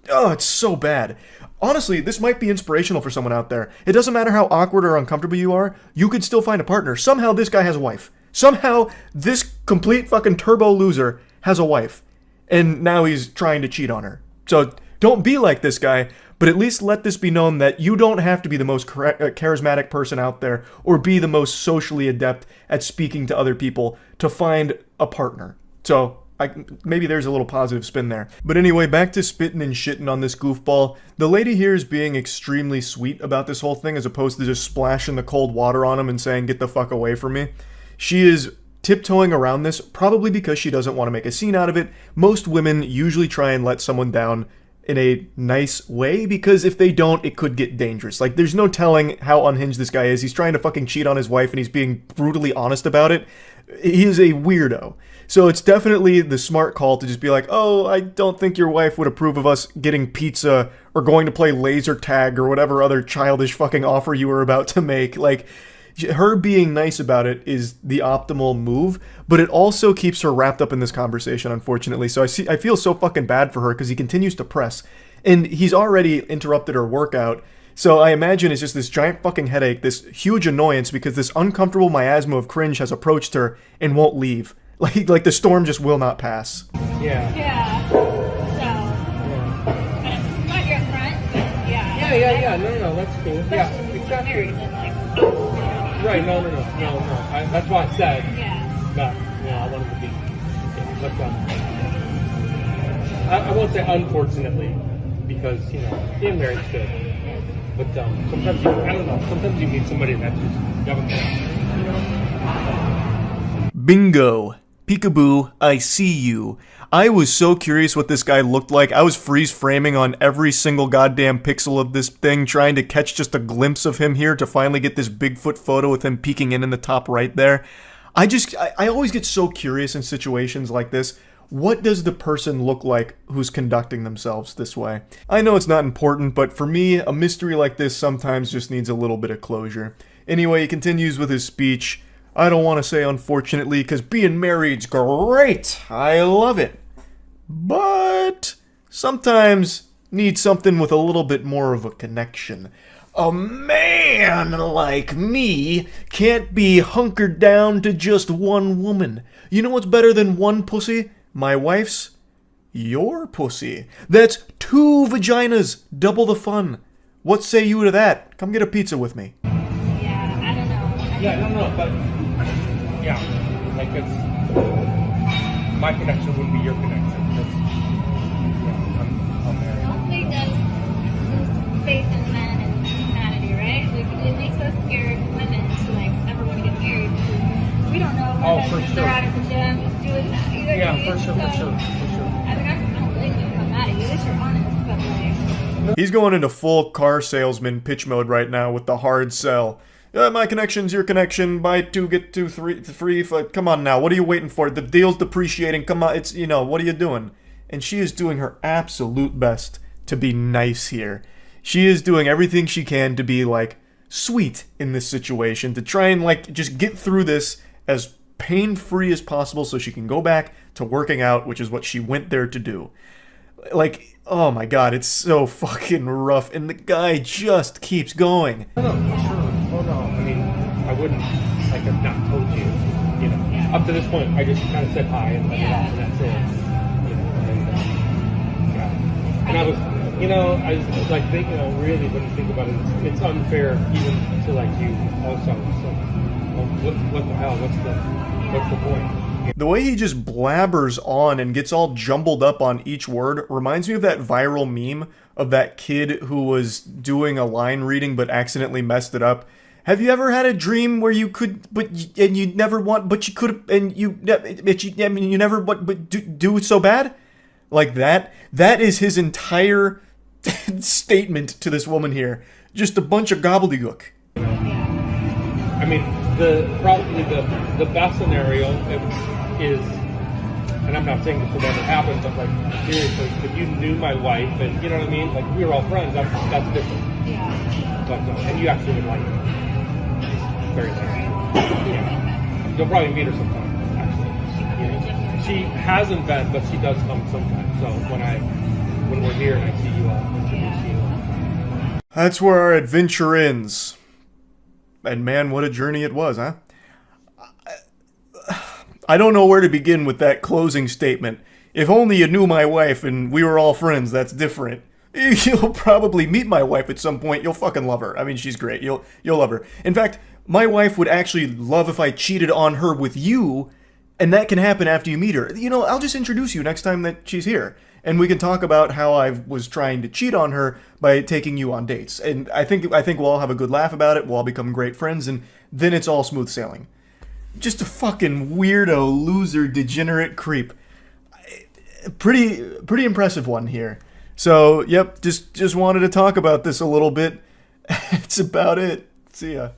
Oh, it's so bad. Honestly, this might be inspirational for someone out there. It doesn't matter how awkward or uncomfortable you are, you could still find a partner. Somehow this guy has a wife. Somehow this complete fucking turbo loser has a wife. And now he's trying to cheat on her. So don't be like this guy, but at least let this be known that you don't have to be the most charismatic person out there or be the most socially adept at speaking to other people to find a partner. So maybe there's a little positive spin there. But anyway, back to spitting and shitting on this goofball. The lady here is being extremely sweet about this whole thing as opposed to just splashing the cold water on him and saying, get the fuck away from me. She is tiptoeing around this, probably because she doesn't want to make a scene out of it. Most women usually try and let someone down in a nice way, because if they don't, it could get dangerous. Like, there's no telling how unhinged this guy is. He's trying to fucking cheat on his wife, and he's being brutally honest about it. He is a weirdo. So it's definitely the smart call to just be like, oh, I don't think your wife would approve of us getting pizza or going to play laser tag or whatever other childish fucking offer you were about to make. Like, her being nice about it is the optimal move, but it also keeps her wrapped up in this conversation, unfortunately. So I feel so fucking bad for her because he continues to press, and he's already interrupted her workout. So I imagine it's just this giant fucking headache, this huge annoyance because this uncomfortable miasma of cringe has approached her and won't leave. Like the storm just will not pass. Yeah. Yeah. So. I'm glad you're up front, but yeah. Yeah. No, that's cool. Yeah, exactly. Married, then, like, Right, no. That's why I said. Yeah. That, I wanted to be. Yeah, but, I won't say unfortunately, because, being married is good. But sometimes sometimes you meet somebody that just doesn't care. Bingo. Peekaboo, I see you. I was so curious what this guy looked like. I was freeze framing on every single goddamn pixel of this thing, trying to catch just a glimpse of him here to finally get this Bigfoot photo with him peeking in the top right there. I always get so curious in situations like this. What does the person look like who's conducting themselves this way? I know it's not important, but for me, a mystery like this sometimes just needs a little bit of closure. Anyway, he continues with his speech. I don't want to say unfortunately, because being married's great. I love it. But sometimes need something with a little bit more of a connection. A man like me can't be hunkered down to just one woman. You know what's better than one pussy? My wife's? Your pussy. That's 2 vaginas. Double the fun. What say you to that? Come get a pizza with me. Yeah, I don't know. Yeah, no, but like it's my connection wouldn't be your connection. I'm married. Hopefully it does lose faith in men and humanity, right? Like, it makes us scared women to, like, ever want to get married because we don't know if they're out at the gym doing that. You know what I mean? For sure. I mean, I don't blame you. I'm mad at you. At least you're honest, but like... He's going into full car salesman pitch mode right now with the hard sell. My connection's your connection. Buy 2, get 2 free. Come on now. What are you waiting for? The deal's depreciating. Come on. It's, what are you doing? And she is doing her absolute best to be nice here. She is doing everything she can to be, like, sweet in this situation. To try and, like, just get through this as pain-free as possible so she can go back to working out, which is what she went there to do. Like, oh my god, it's so fucking rough. And the guy just keeps going. No, for sure. Oh no, I mean, I wouldn't, like, have not told you, Up to this point, I just kind of said hi and let it off, and that's it. And I was, I was like thinking, really, when you think about it, it's unfair even to, like, you also. So, what the hell? What's the point? The way he just blabbers on and gets all jumbled up on each word reminds me of that viral meme of that kid who was doing a line reading but accidentally messed it up. Have you ever had a dream where you could, and you never want, but you could, and you never want, but do it so bad? Like that? That is his entire statement to this woman here. Just a bunch of gobbledygook. I mean, probably the best scenario is, and I'm not saying this would ever happen, but, like, seriously, if you knew my wife and, you know what I mean? Like, we were all friends, that's different. Yeah. But, and you actually would like her. She's very nice. Yeah. You'll probably meet her sometime, actually. She hasn't been, but she does come sometimes. So when we're here and I see you, I'll introduce you. That's where our adventure ends. And man, what a journey it was, huh? I don't know where to begin with that closing statement. If only you knew my wife and we were all friends, that's different. You'll probably meet my wife at some point. You'll fucking love her. I mean, she's great. You'll love her. In fact, my wife would actually love if I cheated on her with you, and that can happen after you meet her. I'll just introduce you next time that she's here, and we can talk about how I was trying to cheat on her by taking you on dates. And I think we'll all have a good laugh about it. We'll all become great friends, and then it's all smooth sailing. Just a fucking weirdo, loser, degenerate creep. Pretty impressive one here. So, yep, just wanted to talk about this a little bit. That's about it. See ya.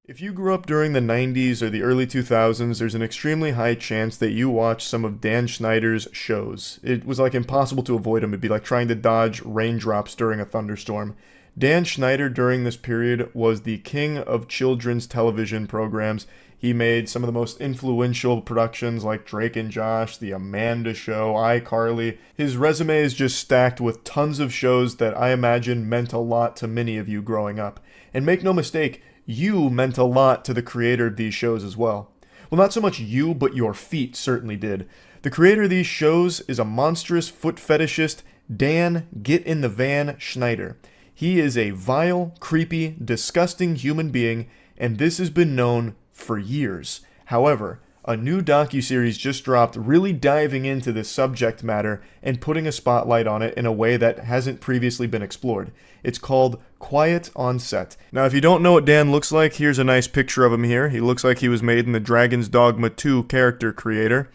If you grew up during the 90s or the early 2000s, there's an extremely high chance that you watched some of Dan Schneider's shows. It was like impossible to avoid him. It'd be like trying to dodge raindrops during a thunderstorm. Dan Schneider during this period was the king of children's television programs. He made some of the most influential productions like Drake and Josh, The Amanda Show, iCarly. His resume is just stacked with tons of shows that I imagine meant a lot to many of you growing up. And make no mistake, you meant a lot to the creator of these shows as well. Well, not so much you, but your feet certainly did. The creator of these shows is a monstrous foot fetishist, Dan Get in the Van Schneider. He is a vile, creepy, disgusting human being, and this has been known for years. However, a new docuseries just dropped really diving into this subject matter and putting a spotlight on it in a way that hasn't previously been explored. It's called Quiet on Set. Now, if you don't know what Dan looks like, here's a nice picture of him here. He looks like he was made in the Dragon's Dogma 2 character creator.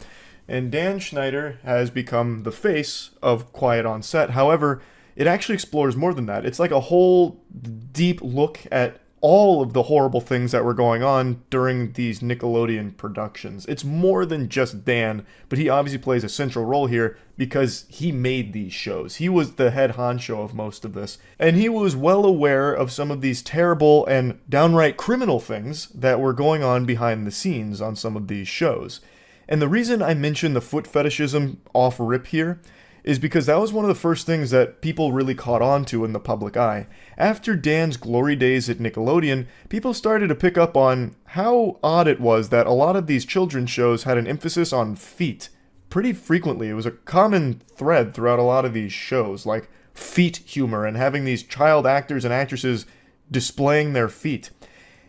And Dan Schneider has become the face of Quiet on Set. However, it actually explores more than that. It's like a whole deep look at all of the horrible things that were going on during these Nickelodeon productions. It's more than just Dan, but he obviously plays a central role here because he made these shows. He was the head honcho of most of this. And he was well aware of some of these terrible and downright criminal things that were going on behind the scenes on some of these shows. And the reason I mention the foot fetishism off rip here is because that was one of the first things that people really caught on to in the public eye. After Dan's glory days at Nickelodeon, people started to pick up on how odd it was that a lot of these children's shows had an emphasis on feet. Pretty frequently, it was a common thread throughout a lot of these shows, like feet humor and having these child actors and actresses displaying their feet.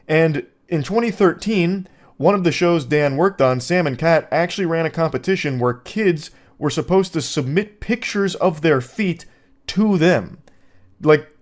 And in 2013, one of the shows Dan worked on, Sam and Cat, actually ran a competition where kids were supposed to submit pictures of their feet to them. Like,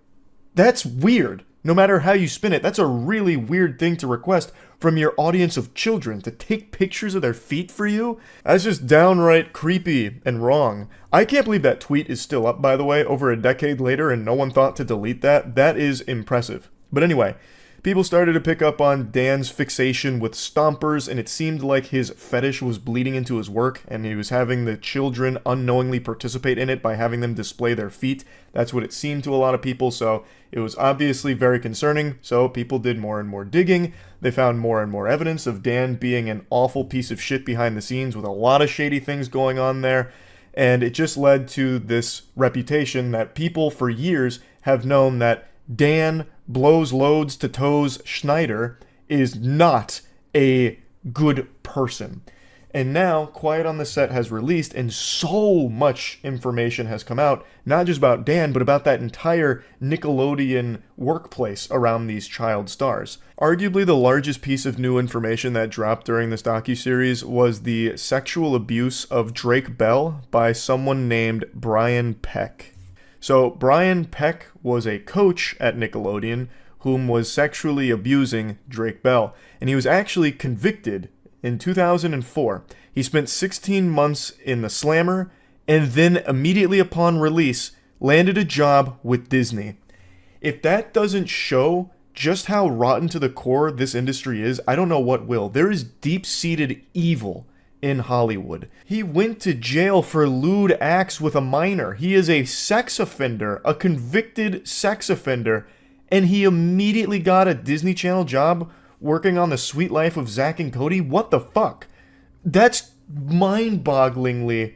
that's weird. No matter how you spin it, that's a really weird thing to request from your audience of children, to take pictures of their feet for you. That's just downright creepy and wrong. I can't believe that tweet is still up, by the way, over a decade later, and no one thought to delete that. That is impressive. But anyway, people started to pick up on Dan's fixation with stompers, and it seemed like his fetish was bleeding into his work, and he was having the children unknowingly participate in it by having them display their feet. That's what it seemed to a lot of people, so it was obviously very concerning, so people did more and more digging. They found more and more evidence of Dan being an awful piece of shit behind the scenes with a lot of shady things going on there, and it just led to this reputation that people for years have known that Dan blows loads to toes Schneider is not a good person. And now Quiet on the Set has released, and so much information has come out, not just about Dan, but about that entire Nickelodeon workplace around these child stars. Arguably the largest piece of new information that dropped during this docuseries was the sexual abuse of Drake Bell by someone named Brian Peck. So Brian Peck was a coach at Nickelodeon whom was sexually abusing Drake Bell, and he was actually convicted in 2004. He spent 16 months in the slammer, and then immediately upon release, landed a job with Disney. If that doesn't show just how rotten to the core this industry is, I don't know what will. There is deep-seated evil in Hollywood. He went to jail for lewd acts with a minor. He is a sex offender, a convicted sex offender, and he immediately got a Disney Channel job working on The Sweet Life of Zack and Cody. What the fuck? That's mind-bogglingly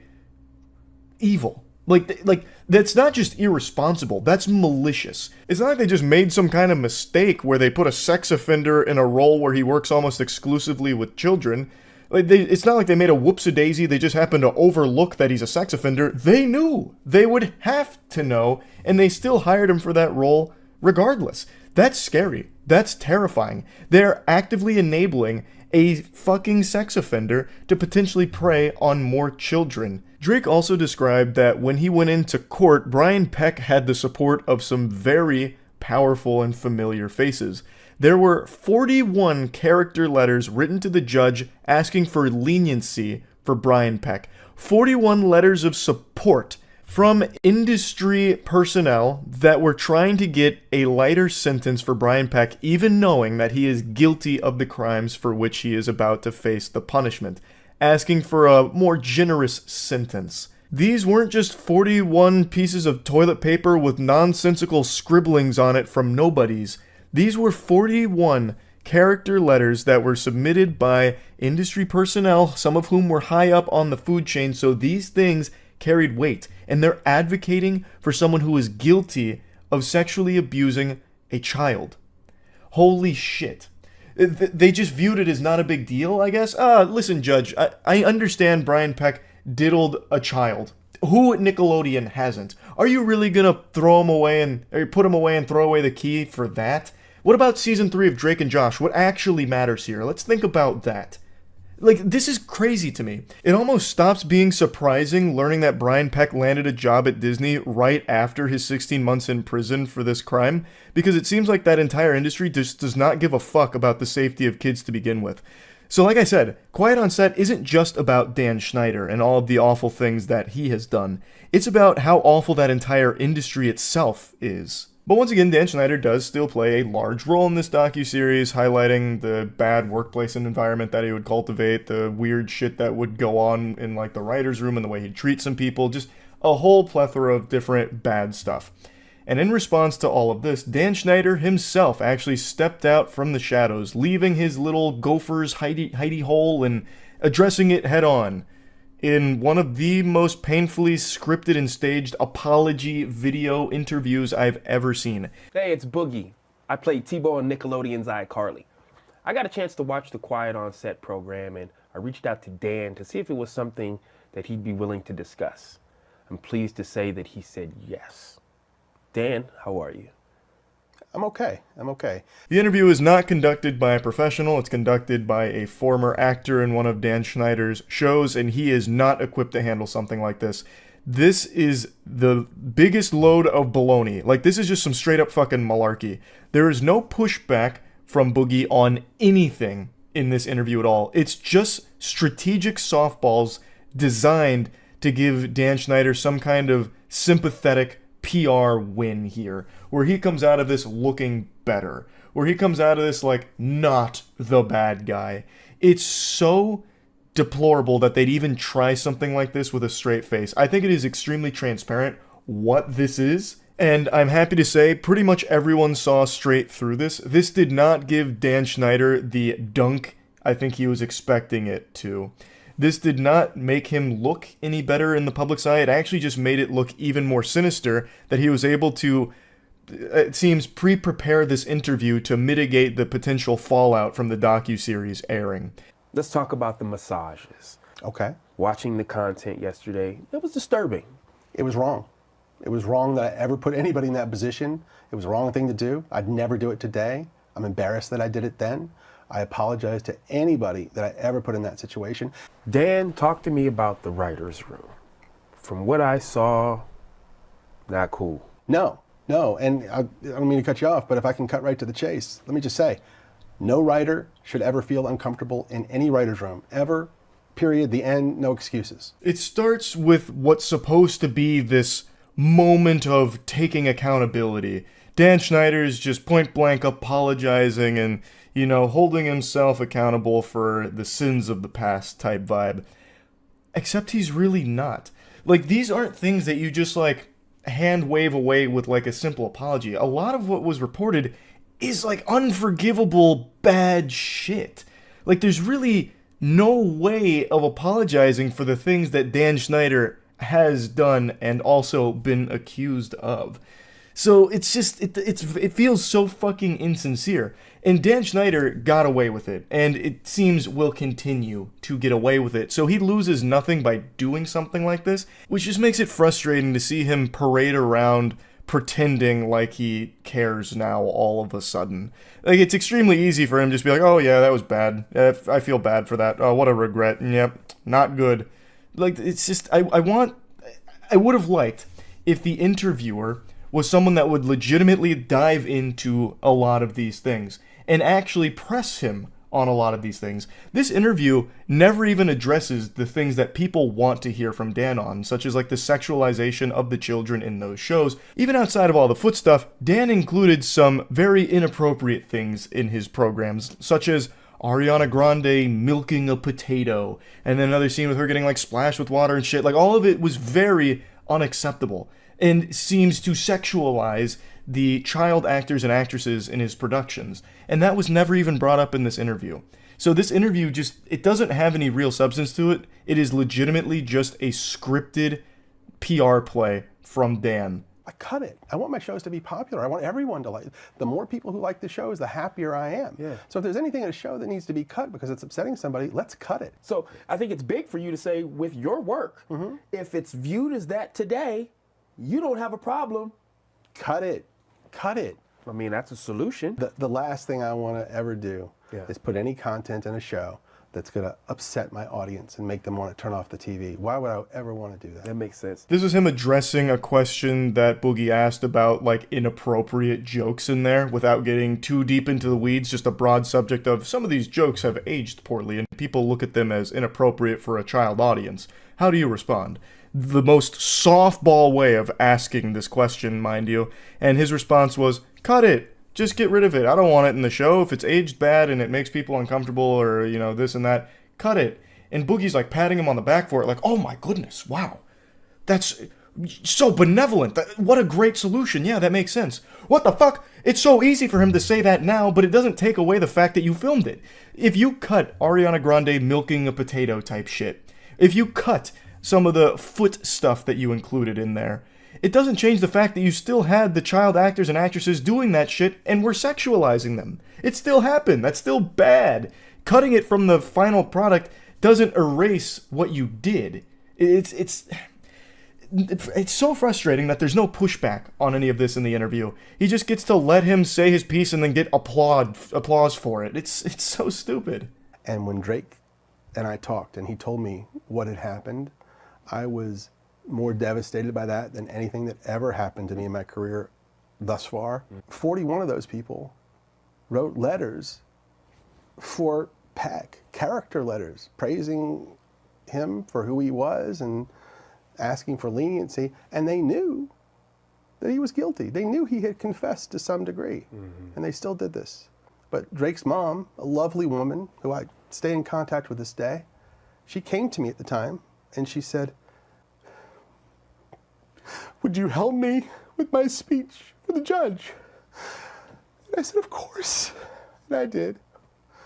evil. Like that's not just irresponsible, that's malicious. It's not like they just made some kind of mistake where they put a sex offender in a role where he works almost exclusively with children. It's not like they made a whoopsie-daisy, they just happened to overlook that he's a sex offender. They knew. They would have to know, and they still hired him for that role regardless. That's scary. That's terrifying. They're actively enabling a fucking sex offender to potentially prey on more children. Drake also described that when he went into court, Brian Peck had the support of some very powerful and familiar faces. There were 41 character letters written to the judge asking for leniency for Brian Peck. 41 letters of support from industry personnel that were trying to get a lighter sentence for Brian Peck, even knowing that he is guilty of the crimes for which he is about to face the punishment, asking for a more generous sentence. These weren't just 41 pieces of toilet paper with nonsensical scribblings on it from nobodies. These were 41 character letters that were submitted by industry personnel, some of whom were high up on the food chain, so these things carried weight. And they're advocating for someone who is guilty of sexually abusing a child. Holy shit. They just viewed it as not a big deal, I guess. Listen, Judge, I understand Brian Peck diddled a child. Who at Nickelodeon hasn't? Are you really gonna throw him away or put him away and throw away the key for that? What about season 3 of Drake and Josh? What actually matters here? Let's think about that. Like, this is crazy to me. It almost stops being surprising learning that Brian Peck landed a job at Disney right after his 16 months in prison for this crime, because it seems like that entire industry just does not give a fuck about the safety of kids to begin with. So like I said, Quiet on Set isn't just about Dan Schneider and all of the awful things that he has done. It's about how awful that entire industry itself is. But once again, Dan Schneider does still play a large role in this docuseries, highlighting the bad workplace and environment that he would cultivate, the weird shit that would go on in like the writer's room and the way he'd treat some people, just a whole plethora of different bad stuff. And in response to all of this, Dan Schneider himself actually stepped out from the shadows, leaving his little gopher's hidey hole and addressing it head on in one of the most painfully scripted and staged apology video interviews I've ever seen. Hey, it's Boogie. I played T-Bo on Nickelodeon's iCarly. I got a chance to watch the Quiet on Set program, and I reached out to Dan to see if it was something that he'd be willing to discuss. I'm pleased to say that he said yes. Dan, how are you? I'm okay. The interview is not conducted by a professional. It's conducted by a former actor in one of Dan Schneider's shows, and he is not equipped to handle something like this. This is the biggest load of baloney. Like, this is just some straight up fucking malarkey. There is no pushback from Boogie on anything in this interview at all. It's just strategic softballs designed to give Dan Schneider some kind of sympathetic PR win here, where he comes out of this looking better, where he comes out of this like not the bad guy. It's so deplorable that they'd even try something like this with a straight face. I think it is extremely transparent what this is, and I'm happy to say pretty much everyone saw straight through this. This did not give Dan Schneider the dunk I think he was expecting it to. This did not make him look any better in the public's eye. It actually just made it look even more sinister that he was able to, it seems, pre-prepare this interview to mitigate the potential fallout from the docuseries airing. Let's talk about the massages. Okay. Watching the content yesterday, it was disturbing. It was wrong. It was wrong that I ever put anybody in that position. It was the wrong thing to do. I'd never do it today. I'm embarrassed that I did it then. I apologize to anybody that I ever put in that situation. Dan, talk to me about the writer's room. From what I saw, not cool. No, and I don't mean to cut you off, but if I can cut right to the chase, let me just say, no writer should ever feel uncomfortable in any writer's room, ever, period, the end, no excuses. It starts with what's supposed to be this moment of taking accountability. Dan Schneider is just point blank apologizing and, you know, holding himself accountable for the sins of the past type vibe. Except he's really not. Like, these aren't things that you just, like, hand wave away with, like, a simple apology. A lot of what was reported is, like, unforgivable bad shit. Like, there's really no way of apologizing for the things that Dan Schneider has done and also been accused of. So it's just, it feels so fucking insincere. And Dan Schneider got away with it, and it seems will continue to get away with it. So he loses nothing by doing something like this, which just makes it frustrating to see him parade around pretending like he cares now all of a sudden. Like, it's extremely easy for him to just be like, oh yeah, that was bad. I feel bad for that. Oh, what a regret. Yep, not good. Like, it's just, I would have liked if the interviewer was someone that would legitimately dive into a lot of these things and actually press him on a lot of these things. This interview never even addresses the things that people want to hear from Dan on, such as like the sexualization of the children in those shows. Even outside of all the foot stuff, Dan included some very inappropriate things in his programs, such as Ariana Grande milking a potato, and then another scene with her getting like splashed with water and shit. Like, all of it was very unacceptable and seems to sexualize the child actors and actresses in his productions. And that was never even brought up in this interview. So this interview just, it doesn't have any real substance to it. It is legitimately just a scripted PR play from Dan. I cut it. I want my shows to be popular. I want everyone to like. The more people who like the shows, the happier I am. Yeah. So if there's anything in a show that needs to be cut because it's upsetting somebody, let's cut it. So I think it's big for you to say with your work, if it's viewed as that today, you don't have a problem. Cut it. Cut it. I mean, that's a solution. The last thing I want to ever do is put any content in a show that's going to upset my audience and make them want to turn off the TV. Why would I ever want to do that? That makes sense. This was him addressing a question that Boogie asked about like inappropriate jokes in there without getting too deep into the weeds, just a broad subject of some of these jokes have aged poorly and people look at them as inappropriate for a child audience. How do you respond? The most softball way of asking this question, mind you, and his response was, cut it. Just get rid of it. I don't want it in the show. If it's aged bad and it makes people uncomfortable or, you know, this and that, cut it. And Boogie's like patting him on the back for it, like, oh my goodness, wow. That's so benevolent. What a great solution. Yeah, that makes sense. What the fuck? It's so easy for him to say that now, but it doesn't take away the fact that you filmed it. If you cut Ariana Grande milking a potato type shit, if you cut some of the foot stuff that you included in there, it doesn't change the fact that you still had the child actors and actresses doing that shit and were sexualizing them. It still happened. That's still bad. Cutting it from the final product doesn't erase what you did. It's so frustrating that there's no pushback on any of this in the interview. He just gets to let him say his piece and then get applause for it. It's so stupid. And when Drake and I talked and he told me what had happened, I was more devastated by that than anything that ever happened to me in my career thus far. 41 of those people wrote letters for Peck, character letters, praising him for who he was and asking for leniency, and they knew that he was guilty. They knew he had confessed to some degree, and they still did this. But Drake's mom, a lovely woman who I stay in contact with this day, she came to me at the time and she said, would you help me with my speech for the judge? And I said, of course. And I did.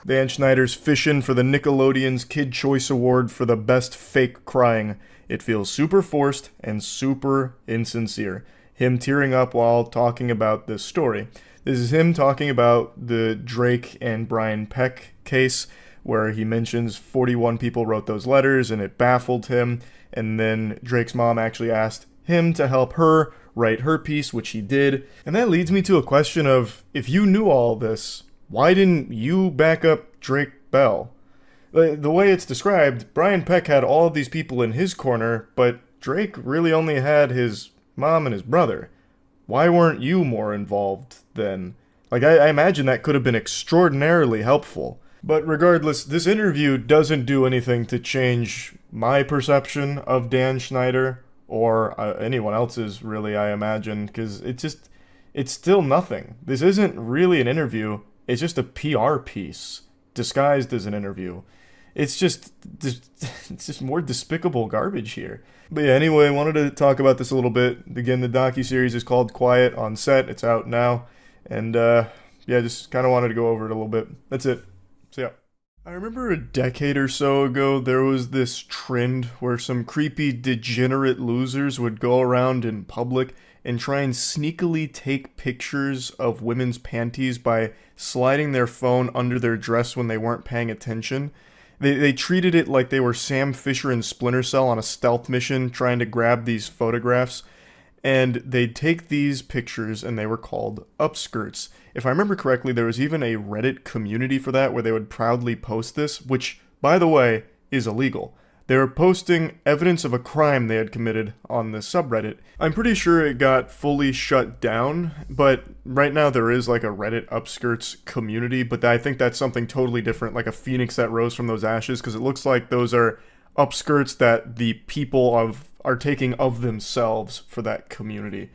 Dan Schneider's fishing for the Nickelodeon's Kid Choice Award for the best fake crying. It feels super forced and super insincere. Him tearing up while talking about this story. This is him talking about the Drake and Brian Peck case, where he mentions 41 people wrote those letters and it baffled him. And then Drake's mom actually asked him to help her write her piece, which he did. And that leads me to a question of, if you knew all this, why didn't you back up Drake Bell? The way it's described, Brian Peck had all of these people in his corner, but Drake really only had his mom and his brother. Why weren't you more involved then? Like, I imagine that could have been extraordinarily helpful. But regardless, this interview doesn't do anything to change my perception of Dan Schneider, or anyone else's, really, I imagine, because it's still nothing. This isn't really an interview, it's just a PR piece, disguised as an interview. It's just more despicable garbage here. But yeah, anyway, I wanted to talk about this a little bit. Again, the docuseries is called Quiet on Set, it's out now, and yeah, just kind of wanted to go over it a little bit. That's it. So yeah. I remember a decade or so ago, there was this trend where some creepy, degenerate losers would go around in public and try and sneakily take pictures of women's panties by sliding their phone under their dress when they weren't paying attention. They treated it like they were Sam Fisher and Splinter Cell on a stealth mission trying to grab these photographs. And they'd take these pictures and they were called upskirts. If I remember correctly, there was even a Reddit community for that where they would proudly post this, which, by the way, is illegal. They were posting evidence of a crime they had committed on the subreddit. I'm pretty sure it got fully shut down, but right now there is like a Reddit upskirts community, but I think that's something totally different, like a phoenix that rose from those ashes, because it looks like those are upskirts that the people are taking of themselves for that community.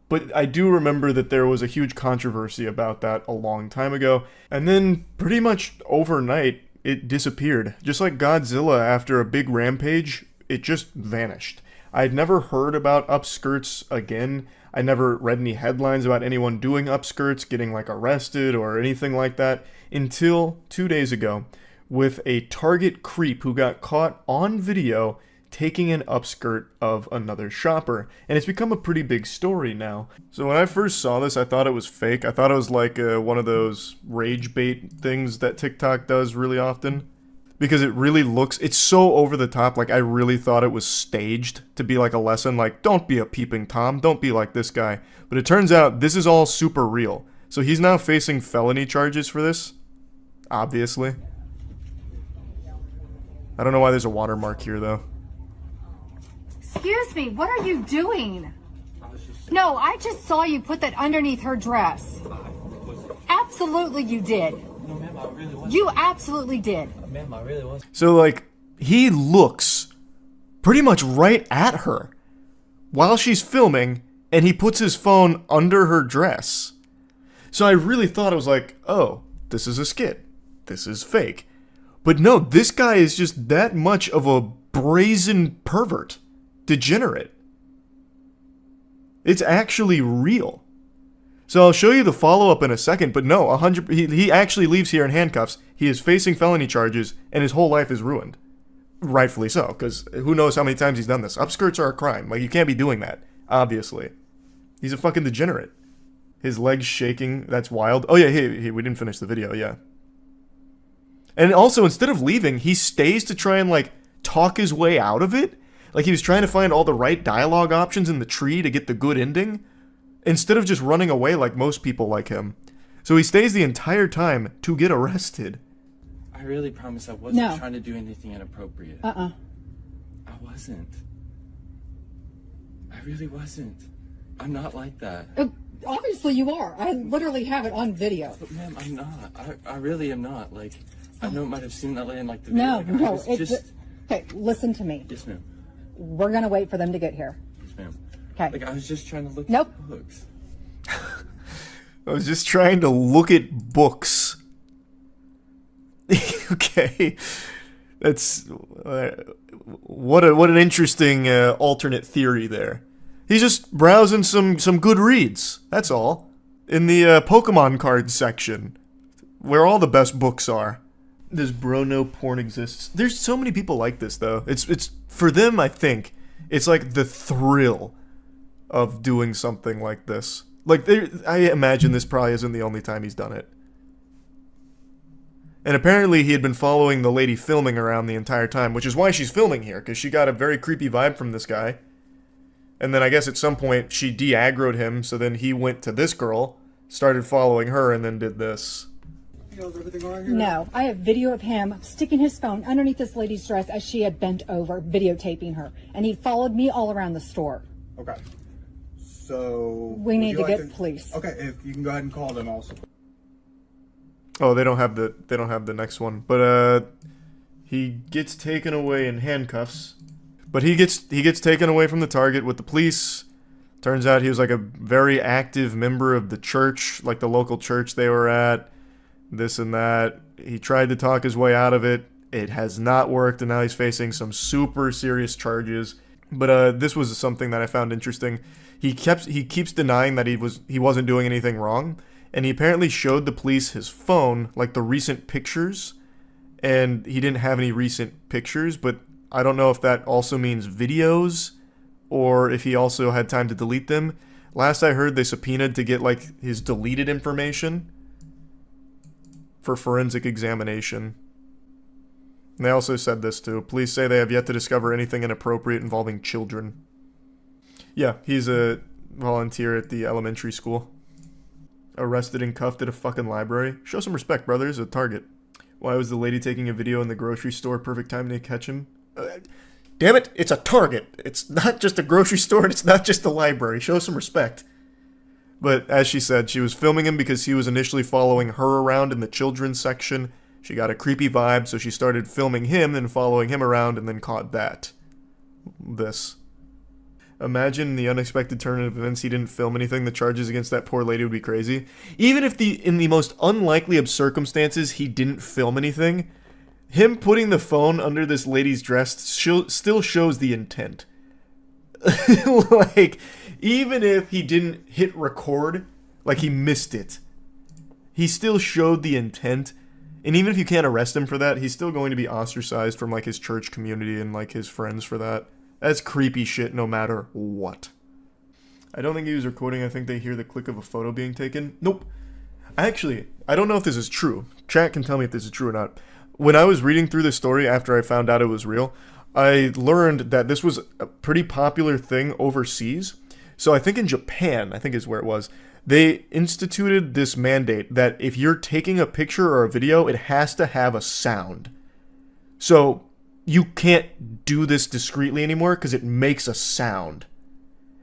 But I do remember that there was a huge controversy about that a long time ago, and then pretty much overnight, it disappeared. Just like Godzilla after a big rampage, it just vanished. I had never heard about upskirts again. I never read any headlines about anyone doing upskirts, getting like arrested or anything like that, until 2 days ago, with a Target creep who got caught on video taking an upskirt of another shopper. And it's become a pretty big story now. So when I first saw this, I thought it was fake. I thought it was like one of those rage bait things that TikTok does really often. Because it really looks, it's so over the top, like I really thought it was staged to be like a lesson, like don't be a peeping Tom, don't be like this guy. But it turns out this is all super real. So he's now facing felony charges for this, obviously. I don't know why there's a watermark here though. Excuse me, what are you doing? No, I just saw you put that underneath her dress. Absolutely you did. No, ma'am, I really wasn't. You absolutely did. Ma'am, I really wasn't. So, like, he looks pretty much right at her while she's filming, and he puts his phone under her dress. So I really thought it was like, oh, this is a skit. This is fake. But no, this guy is just that much of a brazen pervert. Degenerate. It's actually real. So I'll show you the follow-up in a second, but no, 100. He actually leaves here in handcuffs. He is facing felony charges, and his whole life is ruined. Rightfully so, because who knows how many times he's done this. Upskirts are a crime. Like, you can't be doing that, obviously. He's a fucking degenerate. His legs shaking, that's wild. Oh yeah, hey, we didn't finish the video, yeah. And also, instead of leaving, he stays to try and, like, talk his way out of it. Like, he was trying to find all the right dialogue options in the tree to get the good ending, instead of just running away like most people like him. So he stays the entire time to get arrested. I really promise I wasn't trying to do anything inappropriate. I wasn't. I really wasn't. I'm not like that. Obviously you are. I literally have it on video. But ma'am, I'm not. I really am not. Like, I know it might have seemed that way in like the video. No, okay, listen to me. Yes, ma'am. We're gonna wait for them to get here. Yes, ma'am. Okay. Like, I was just trying to look at books. I was just trying to look at books. Okay. That's... what an interesting alternate theory there. He's just browsing some good reads. That's all. In the Pokemon cards section, where all the best books are. Does bro know porn exists? There's so many people like this though. It's for them, I think, it's like the thrill of doing something like this. Like, I imagine this probably isn't the only time he's done it. And apparently he had been following the lady filming around the entire time, which is why she's filming here, because she got a very creepy vibe from this guy. And then I guess at some point she de-aggroed him, so then he went to this girl, started following her, and then did this. No, I have video of him sticking his phone underneath this lady's dress as she had bent over, videotaping her. And he followed me all around the store. Okay. So... We need to get police. Okay, if you can go ahead and call them also. Oh, they don't have the next one. But he gets taken away in handcuffs. But he gets taken away from the target with the police. Turns out he was like a very active member of the church, like the local church they were at. This and that. He tried to talk his way out of it. It has not worked, and now he's facing some super serious charges. But this was something that I found interesting. He keeps denying that he wasn't doing anything wrong, and he apparently showed the police his phone, like the recent pictures, and he didn't have any recent pictures, but I don't know if that also means videos, or if he also had time to delete them. Last I heard, they subpoenaed to get like his deleted information for forensic examination. And they also said this too. Police say they have yet to discover anything inappropriate involving children. Yeah, he's a volunteer at the elementary school. Arrested and cuffed at a fucking library. Show some respect, brother. He's a target. Why was the lady taking a video in the grocery store perfect time to catch him? Damn it, it's a Target. It's not just a grocery store and it's not just a library. Show some respect. But as she said, she was filming him because he was initially following her around in the children's section. She got a creepy vibe, so she started filming him and following him around and then caught that. This. Imagine the unexpected turn of events, he didn't film anything. The charges against that poor lady would be crazy. Even if in the most unlikely of circumstances he didn't film anything, him putting the phone under this lady's dress still shows the intent. Like, even if he didn't hit record, like he missed it, he still showed the intent. And even if you can't arrest him for that, he's still going to be ostracized from like his church community and like his friends for that. That's creepy shit no matter what. I don't think he was recording. I think they hear the click of a photo being taken. Nope. I don't know if this is true. Chat can tell me if this is true or not. When I was reading through this story after I found out it was real, I learned that this was a pretty popular thing overseas. So I think in Japan, I think is where it was, they instituted this mandate that if you're taking a picture or a video, it has to have a sound. So you can't do this discreetly anymore because it makes a sound.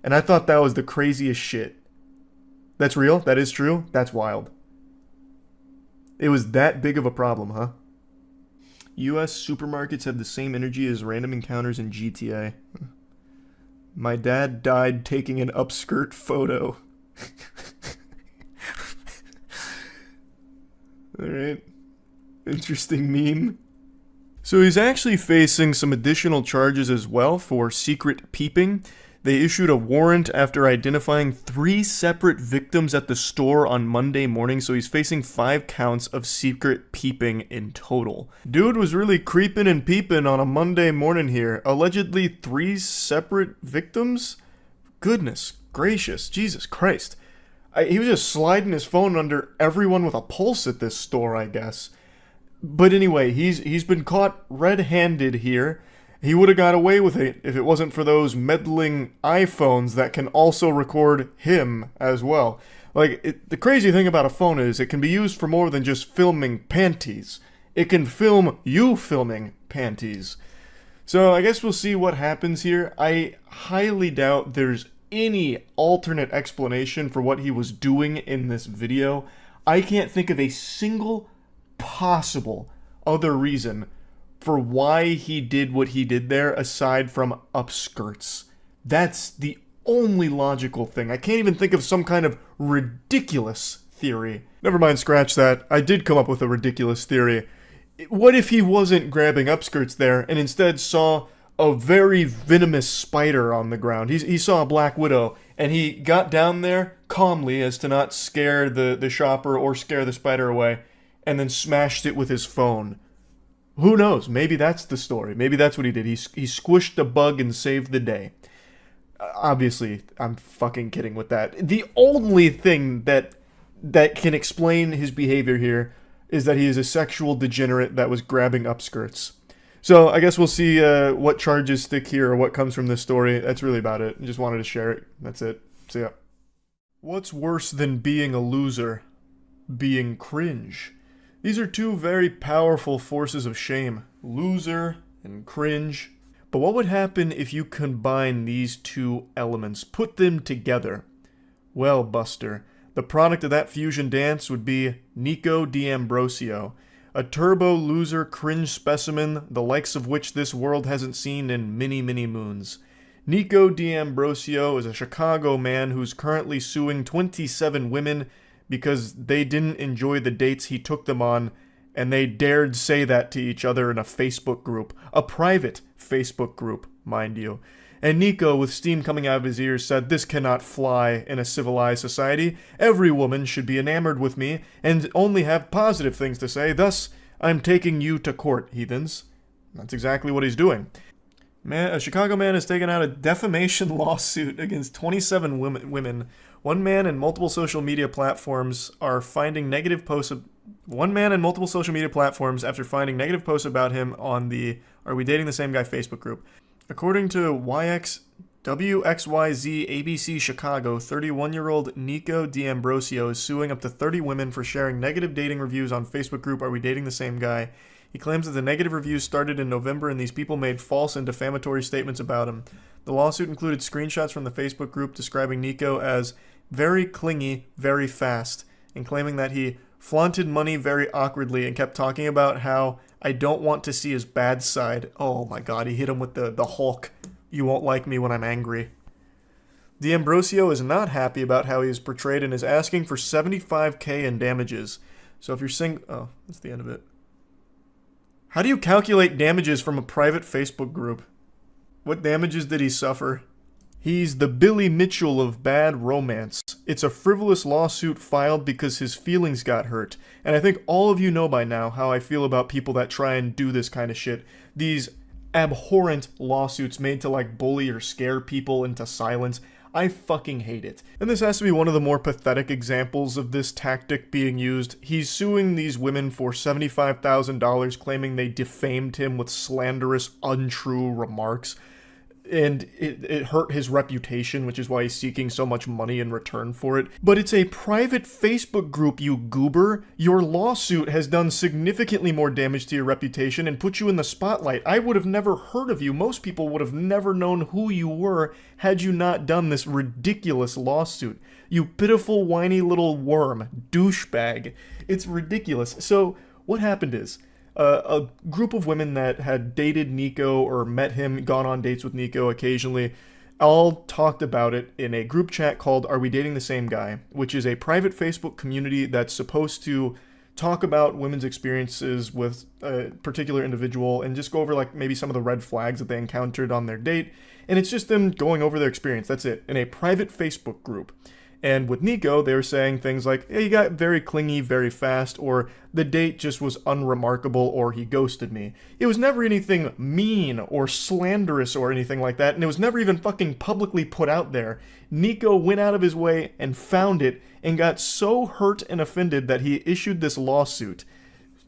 And I thought that was the craziest shit. That's real? That is true? That's wild. It was that big of a problem, huh? US supermarkets have the same energy as random encounters in GTA. My dad died taking an upskirt photo. Alright. Interesting meme. So he's actually facing some additional charges as well for secret peeping. They issued a warrant after identifying 3 separate victims at the store on Monday morning, so he's facing 5 counts of secret peeping in total. Dude was really creeping and peeping on a Monday morning here. Allegedly 3 separate victims? Goodness gracious, Jesus Christ. He was just sliding his phone under everyone with a pulse at this store, I guess. But anyway, he's been caught red-handed here. He would have got away with it if it wasn't for those meddling iPhones that can also record him as well. Like, the crazy thing about a phone is it can be used for more than just filming panties. It can film you filming panties. So I guess we'll see what happens here. I highly doubt there's any alternate explanation for what he was doing in this video. I can't think of a single possible other reason for why he did what he did there aside from upskirts. That's the only logical thing. I can't even think of some kind of ridiculous theory. Never mind, scratch that. I did come up with a ridiculous theory. What if he wasn't grabbing upskirts there and instead saw a very venomous spider on the ground? He saw a black widow and he got down there calmly as to not scare the shopper or scare the spider away and then smashed it with his phone. Who knows? Maybe that's the story. Maybe that's what he did. He squished a bug and saved the day. Obviously, I'm fucking kidding with that. The only thing that can explain his behavior here is that he is a sexual degenerate that was grabbing upskirts. So I guess we'll see what charges stick here or what comes from this story. That's really about it. I just wanted to share it. That's it. See ya. What's worse than being a loser? Being cringe. These are 2 very powerful forces of shame. Loser and cringe. But what would happen if you combine these 2 elements? Put them together? Well, Buster, the product of that fusion dance would be Nico D'Ambrosio. A turbo loser cringe specimen, the likes of which this world hasn't seen in many, many moons. Nico D'Ambrosio is a Chicago man who's currently suing 27 women because they didn't enjoy the dates he took them on, and they dared say that to each other in a Facebook group. A private Facebook group, mind you. And Nico, with steam coming out of his ears, said, "This cannot fly in a civilized society. Every woman should be enamored with me, and only have positive things to say. Thus, I'm taking you to court, heathens." That's exactly what he's doing. A Chicago man has taken out a defamation lawsuit against 27 women. One man and multiple social media platforms after finding negative posts about him on the Are We Dating the Same Guy Facebook group. According to WXYZ ABC Chicago, 31-year-old Nico D'Ambrosio is suing up to 30 women for sharing negative dating reviews on Facebook group Are We Dating the Same Guy. He claims that the negative reviews started in November and these people made false and defamatory statements about him. The lawsuit included screenshots from the Facebook group describing Nico as very clingy, very fast, and claiming that he flaunted money very awkwardly and kept talking about how I don't want to see his bad side. Oh my god, he hit him with the Hulk. You won't like me when I'm angry. D'Ambrosio is not happy about how he is portrayed and is asking for $75,000 in damages. So if you're oh, that's the end of it. How do you calculate damages from a private Facebook group? What damages did he suffer? He's the Billy Mitchell of bad romance. It's a frivolous lawsuit filed because his feelings got hurt. And I think all of you know by now how I feel about people that try and do this kind of shit. These abhorrent lawsuits made to like bully or scare people into silence. I fucking hate it. And this has to be one of the more pathetic examples of this tactic being used. He's suing these women for $75,000, claiming they defamed him with slanderous, untrue remarks. And it hurt his reputation, which is why he's seeking so much money in return for it. But it's a private Facebook group, you goober. Your lawsuit has done significantly more damage to your reputation and put you in the spotlight. I would have never heard of you. Most people would have never known who you were had you not done this ridiculous lawsuit. You pitiful, whiny little worm. Douchebag. It's ridiculous. So, what happened is, a group of women that had dated Nico or met him, gone on dates with Nico occasionally, all talked about it in a group chat called Are We Dating the Same Guy?, which is a private Facebook community that's supposed to talk about women's experiences with a particular individual and just go over like maybe some of the red flags that they encountered on their date. And it's just them going over their experience. That's it. In a private Facebook group. And with Nico, they were saying things like, hey, he got very clingy very fast, or the date just was unremarkable, or he ghosted me. It was never anything mean or slanderous or anything like that, and it was never even fucking publicly put out there. Nico went out of his way and found it, and got so hurt and offended that he issued this lawsuit.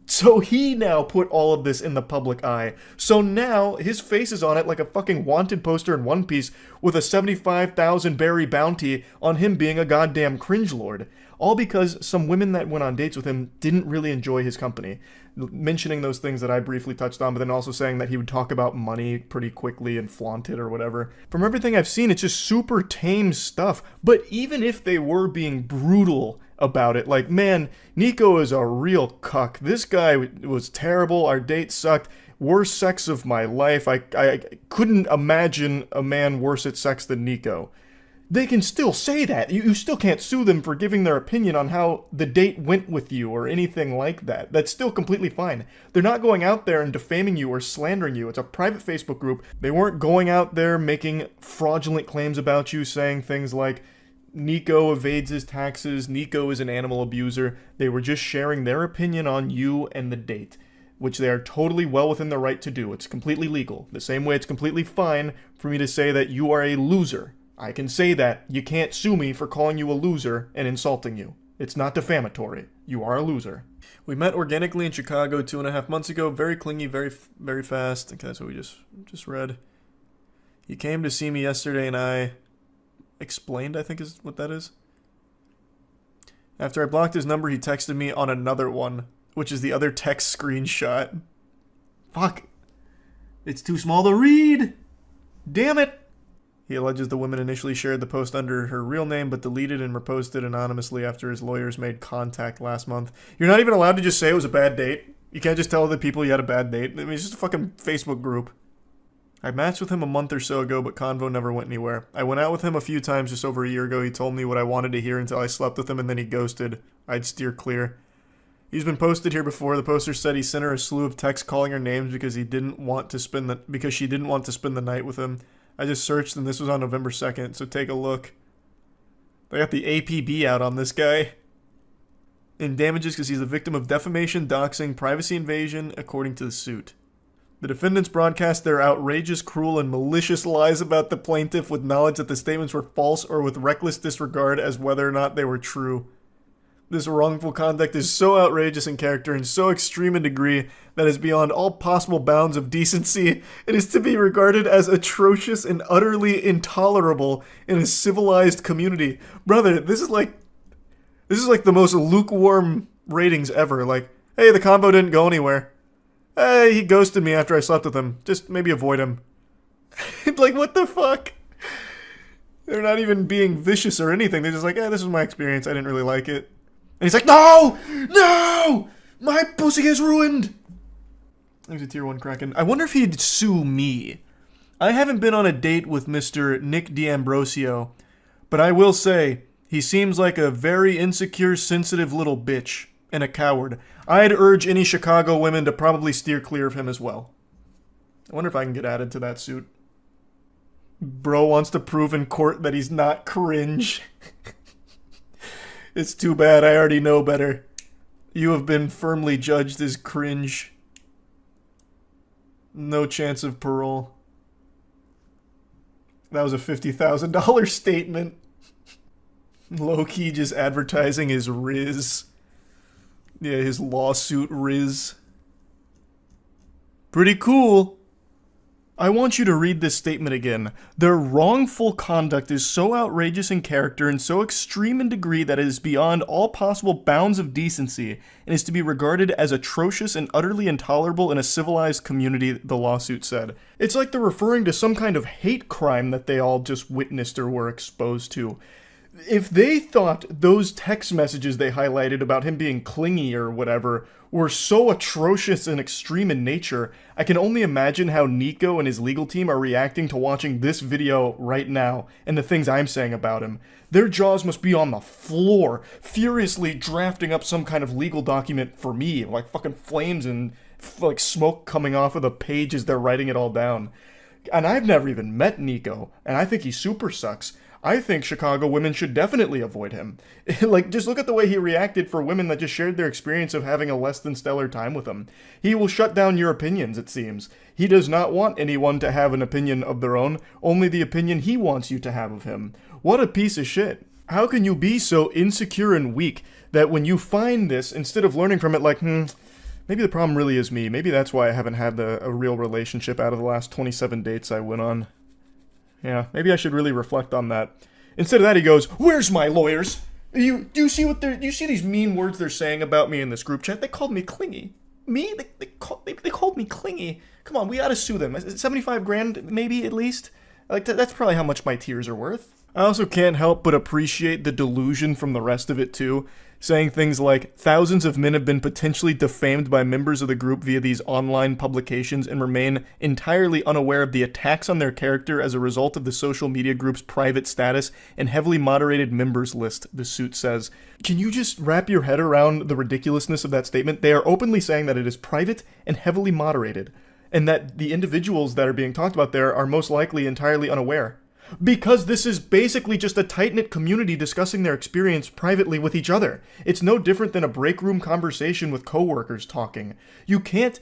So he now put all of this in the public eye. So now his face is on it like a fucking wanted poster in One Piece with a 75,000 berry bounty on him being a goddamn cringe lord. All because some women that went on dates with him didn't really enjoy his company. Mentioning those things that I briefly touched on, but then also saying that he would talk about money pretty quickly and flaunt it or whatever. From everything I've seen, it's just super tame stuff. But even if they were being brutal about it, like, man, Nico is a real cuck. This guy was terrible. Our date sucked. Worst sex of my life. I couldn't imagine a man worse at sex than Nico. They can still say that. You still can't sue them for giving their opinion on how the date went with you or anything like that. That's still completely fine. They're not going out there and defaming you or slandering you. It's a private Facebook group. They weren't going out there making fraudulent claims about you, saying things like, Nico evades his taxes, Nico is an animal abuser. They were just sharing their opinion on you and the date, which they are totally well within their right to do. It's completely legal. The same way it's completely fine for me to say that you are a loser. I can say that. You can't sue me for calling you a loser and insulting you. It's not defamatory. You are a loser. We met organically in Chicago 2.5 months ago. Very clingy, very fast. I think that's what we just read. He came to see me yesterday and I explained, I think is what that is. After I blocked his number, he texted me on another one, which is the other text screenshot. Fuck. It's too small to read. Damn it. He alleges the woman initially shared the post under her real name, but deleted and reposted anonymously after his lawyers made contact last month. You're not even allowed to just say it was a bad date. You can't just tell other people you had a bad date. I mean, it's just a fucking Facebook group. I matched with him a month or so ago, but convo never went anywhere. I went out with him a few times just over a year ago. He told me what I wanted to hear until I slept with him, and then he ghosted. I'd steer clear. He's been posted here before. The poster said he sent her a slew of texts calling her names because she didn't want to spend the night with him. I just searched, and this was on November 2nd, so take a look. They got the APB out on this guy. In damages because he's a victim of defamation, doxing, privacy invasion, according to the suit. The defendants broadcast their outrageous, cruel, and malicious lies about the plaintiff with knowledge that the statements were false or with reckless disregard as whether or not they were true. This wrongful conduct is so outrageous in character and so extreme in degree that is beyond all possible bounds of decency. It is to be regarded as atrocious and utterly intolerable in a civilized community. Brother, this is like the most lukewarm ratings ever. Like, hey, the combo didn't go anywhere. He ghosted me after I slept with him. Just maybe avoid him. Like, what the fuck? They're not even being vicious or anything. They're just like, this is my experience. I didn't really like it. And he's like, no! No! My pussy is ruined! There's a tier 1 Kraken. I wonder if he'd sue me. I haven't been on a date with Mr. Nick D'Ambrosio, but I will say, he seems like a very insecure, sensitive little bitch and a coward. I'd urge any Chicago women to probably steer clear of him as well. I wonder if I can get added to that suit. Bro wants to prove in court that he's not cringe. It's too bad, I already know better. You have been firmly judged as cringe. No chance of parole. That was a $50,000 statement. Low-key just advertising his Riz. Yeah, his lawsuit Riz. Pretty cool. I want you to read this statement again. Their wrongful conduct is so outrageous in character and so extreme in degree that it is beyond all possible bounds of decency and is to be regarded as atrocious and utterly intolerable in a civilized community, the lawsuit said. It's like they're referring to some kind of hate crime that they all just witnessed or were exposed to. If they thought those text messages they highlighted about him being clingy or whatever were so atrocious and extreme in nature, I can only imagine how Nico and his legal team are reacting to watching this video right now and the things I'm saying about him. Their jaws must be on the floor, furiously drafting up some kind of legal document for me, like fucking flames and like smoke coming off of the page as they're writing it all down. And I've never even met Nico, and I think he super sucks. I think Chicago women should definitely avoid him. Like, just look at the way he reacted for women that just shared their experience of having a less than stellar time with him. He will shut down your opinions, it seems. He does not want anyone to have an opinion of their own, only the opinion he wants you to have of him. What a piece of shit. How can you be so insecure and weak that when you find this, instead of learning from it like, maybe the problem really is me. Maybe that's why I haven't had a real relationship out of the last 27 dates I went on. Yeah, maybe I should really reflect on that. Instead of that, he goes, "Where's my lawyers? Do you see what do you see these mean words they're saying about me in this group chat? They called me clingy. Me? They called me clingy. Come on, we ought to sue them. 75 grand, maybe, at least? Like, that's probably how much my tears are worth." I also can't help but appreciate the delusion from the rest of it, too. Saying things like, thousands of men have been potentially defamed by members of the group via these online publications and remain entirely unaware of the attacks on their character as a result of the social media group's private status and heavily moderated members list, the suit says. Can you just wrap your head around the ridiculousness of that statement? They are openly saying that it is private and heavily moderated, and that the individuals that are being talked about there are most likely entirely unaware. Because this is basically just a tight-knit community discussing their experience privately with each other. It's no different than a break room conversation with coworkers talking. You can't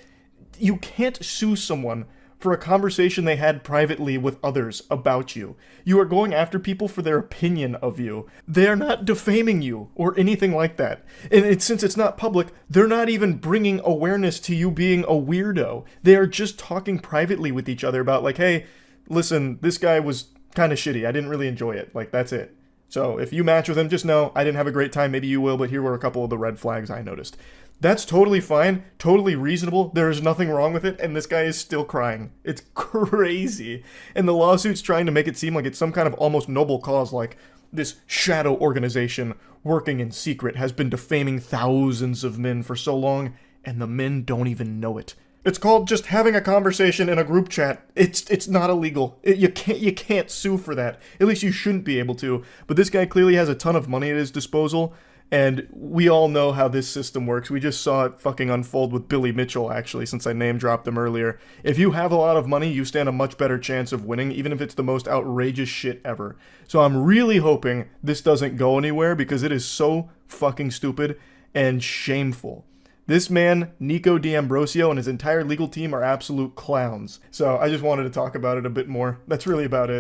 sue someone for a conversation they had privately with others about you. You are going after people for their opinion of you. They are not defaming you or anything like that. And since it's not public, they're not even bringing awareness to you being a weirdo. They are just talking privately with each other about like, hey, listen, this guy was kind of shitty. I didn't really enjoy it. Like, that's it. So if you match with him, just know I didn't have a great time. Maybe you will, but here were a couple of the red flags I noticed. That's totally fine, totally reasonable. There is nothing wrong with it, and this guy is still crying. It's crazy. And the lawsuit's trying to make it seem like it's some kind of almost noble cause, like this shadow organization working in secret has been defaming thousands of men for so long, and the men don't even know it. It's called just having a conversation in a group chat. It's not illegal. You can't sue for that. At least you shouldn't be able to. But this guy clearly has a ton of money at his disposal, and we all know how this system works. We just saw it fucking unfold with Billy Mitchell, actually, since I name dropped him earlier. If you have a lot of money, you stand a much better chance of winning, even if it's the most outrageous shit ever. So I'm really hoping this doesn't go anywhere, because it is so fucking stupid and shameful. This man, Nico D'Ambrosio, and his entire legal team are absolute clowns. So I just wanted to talk about it a bit more. That's really about it.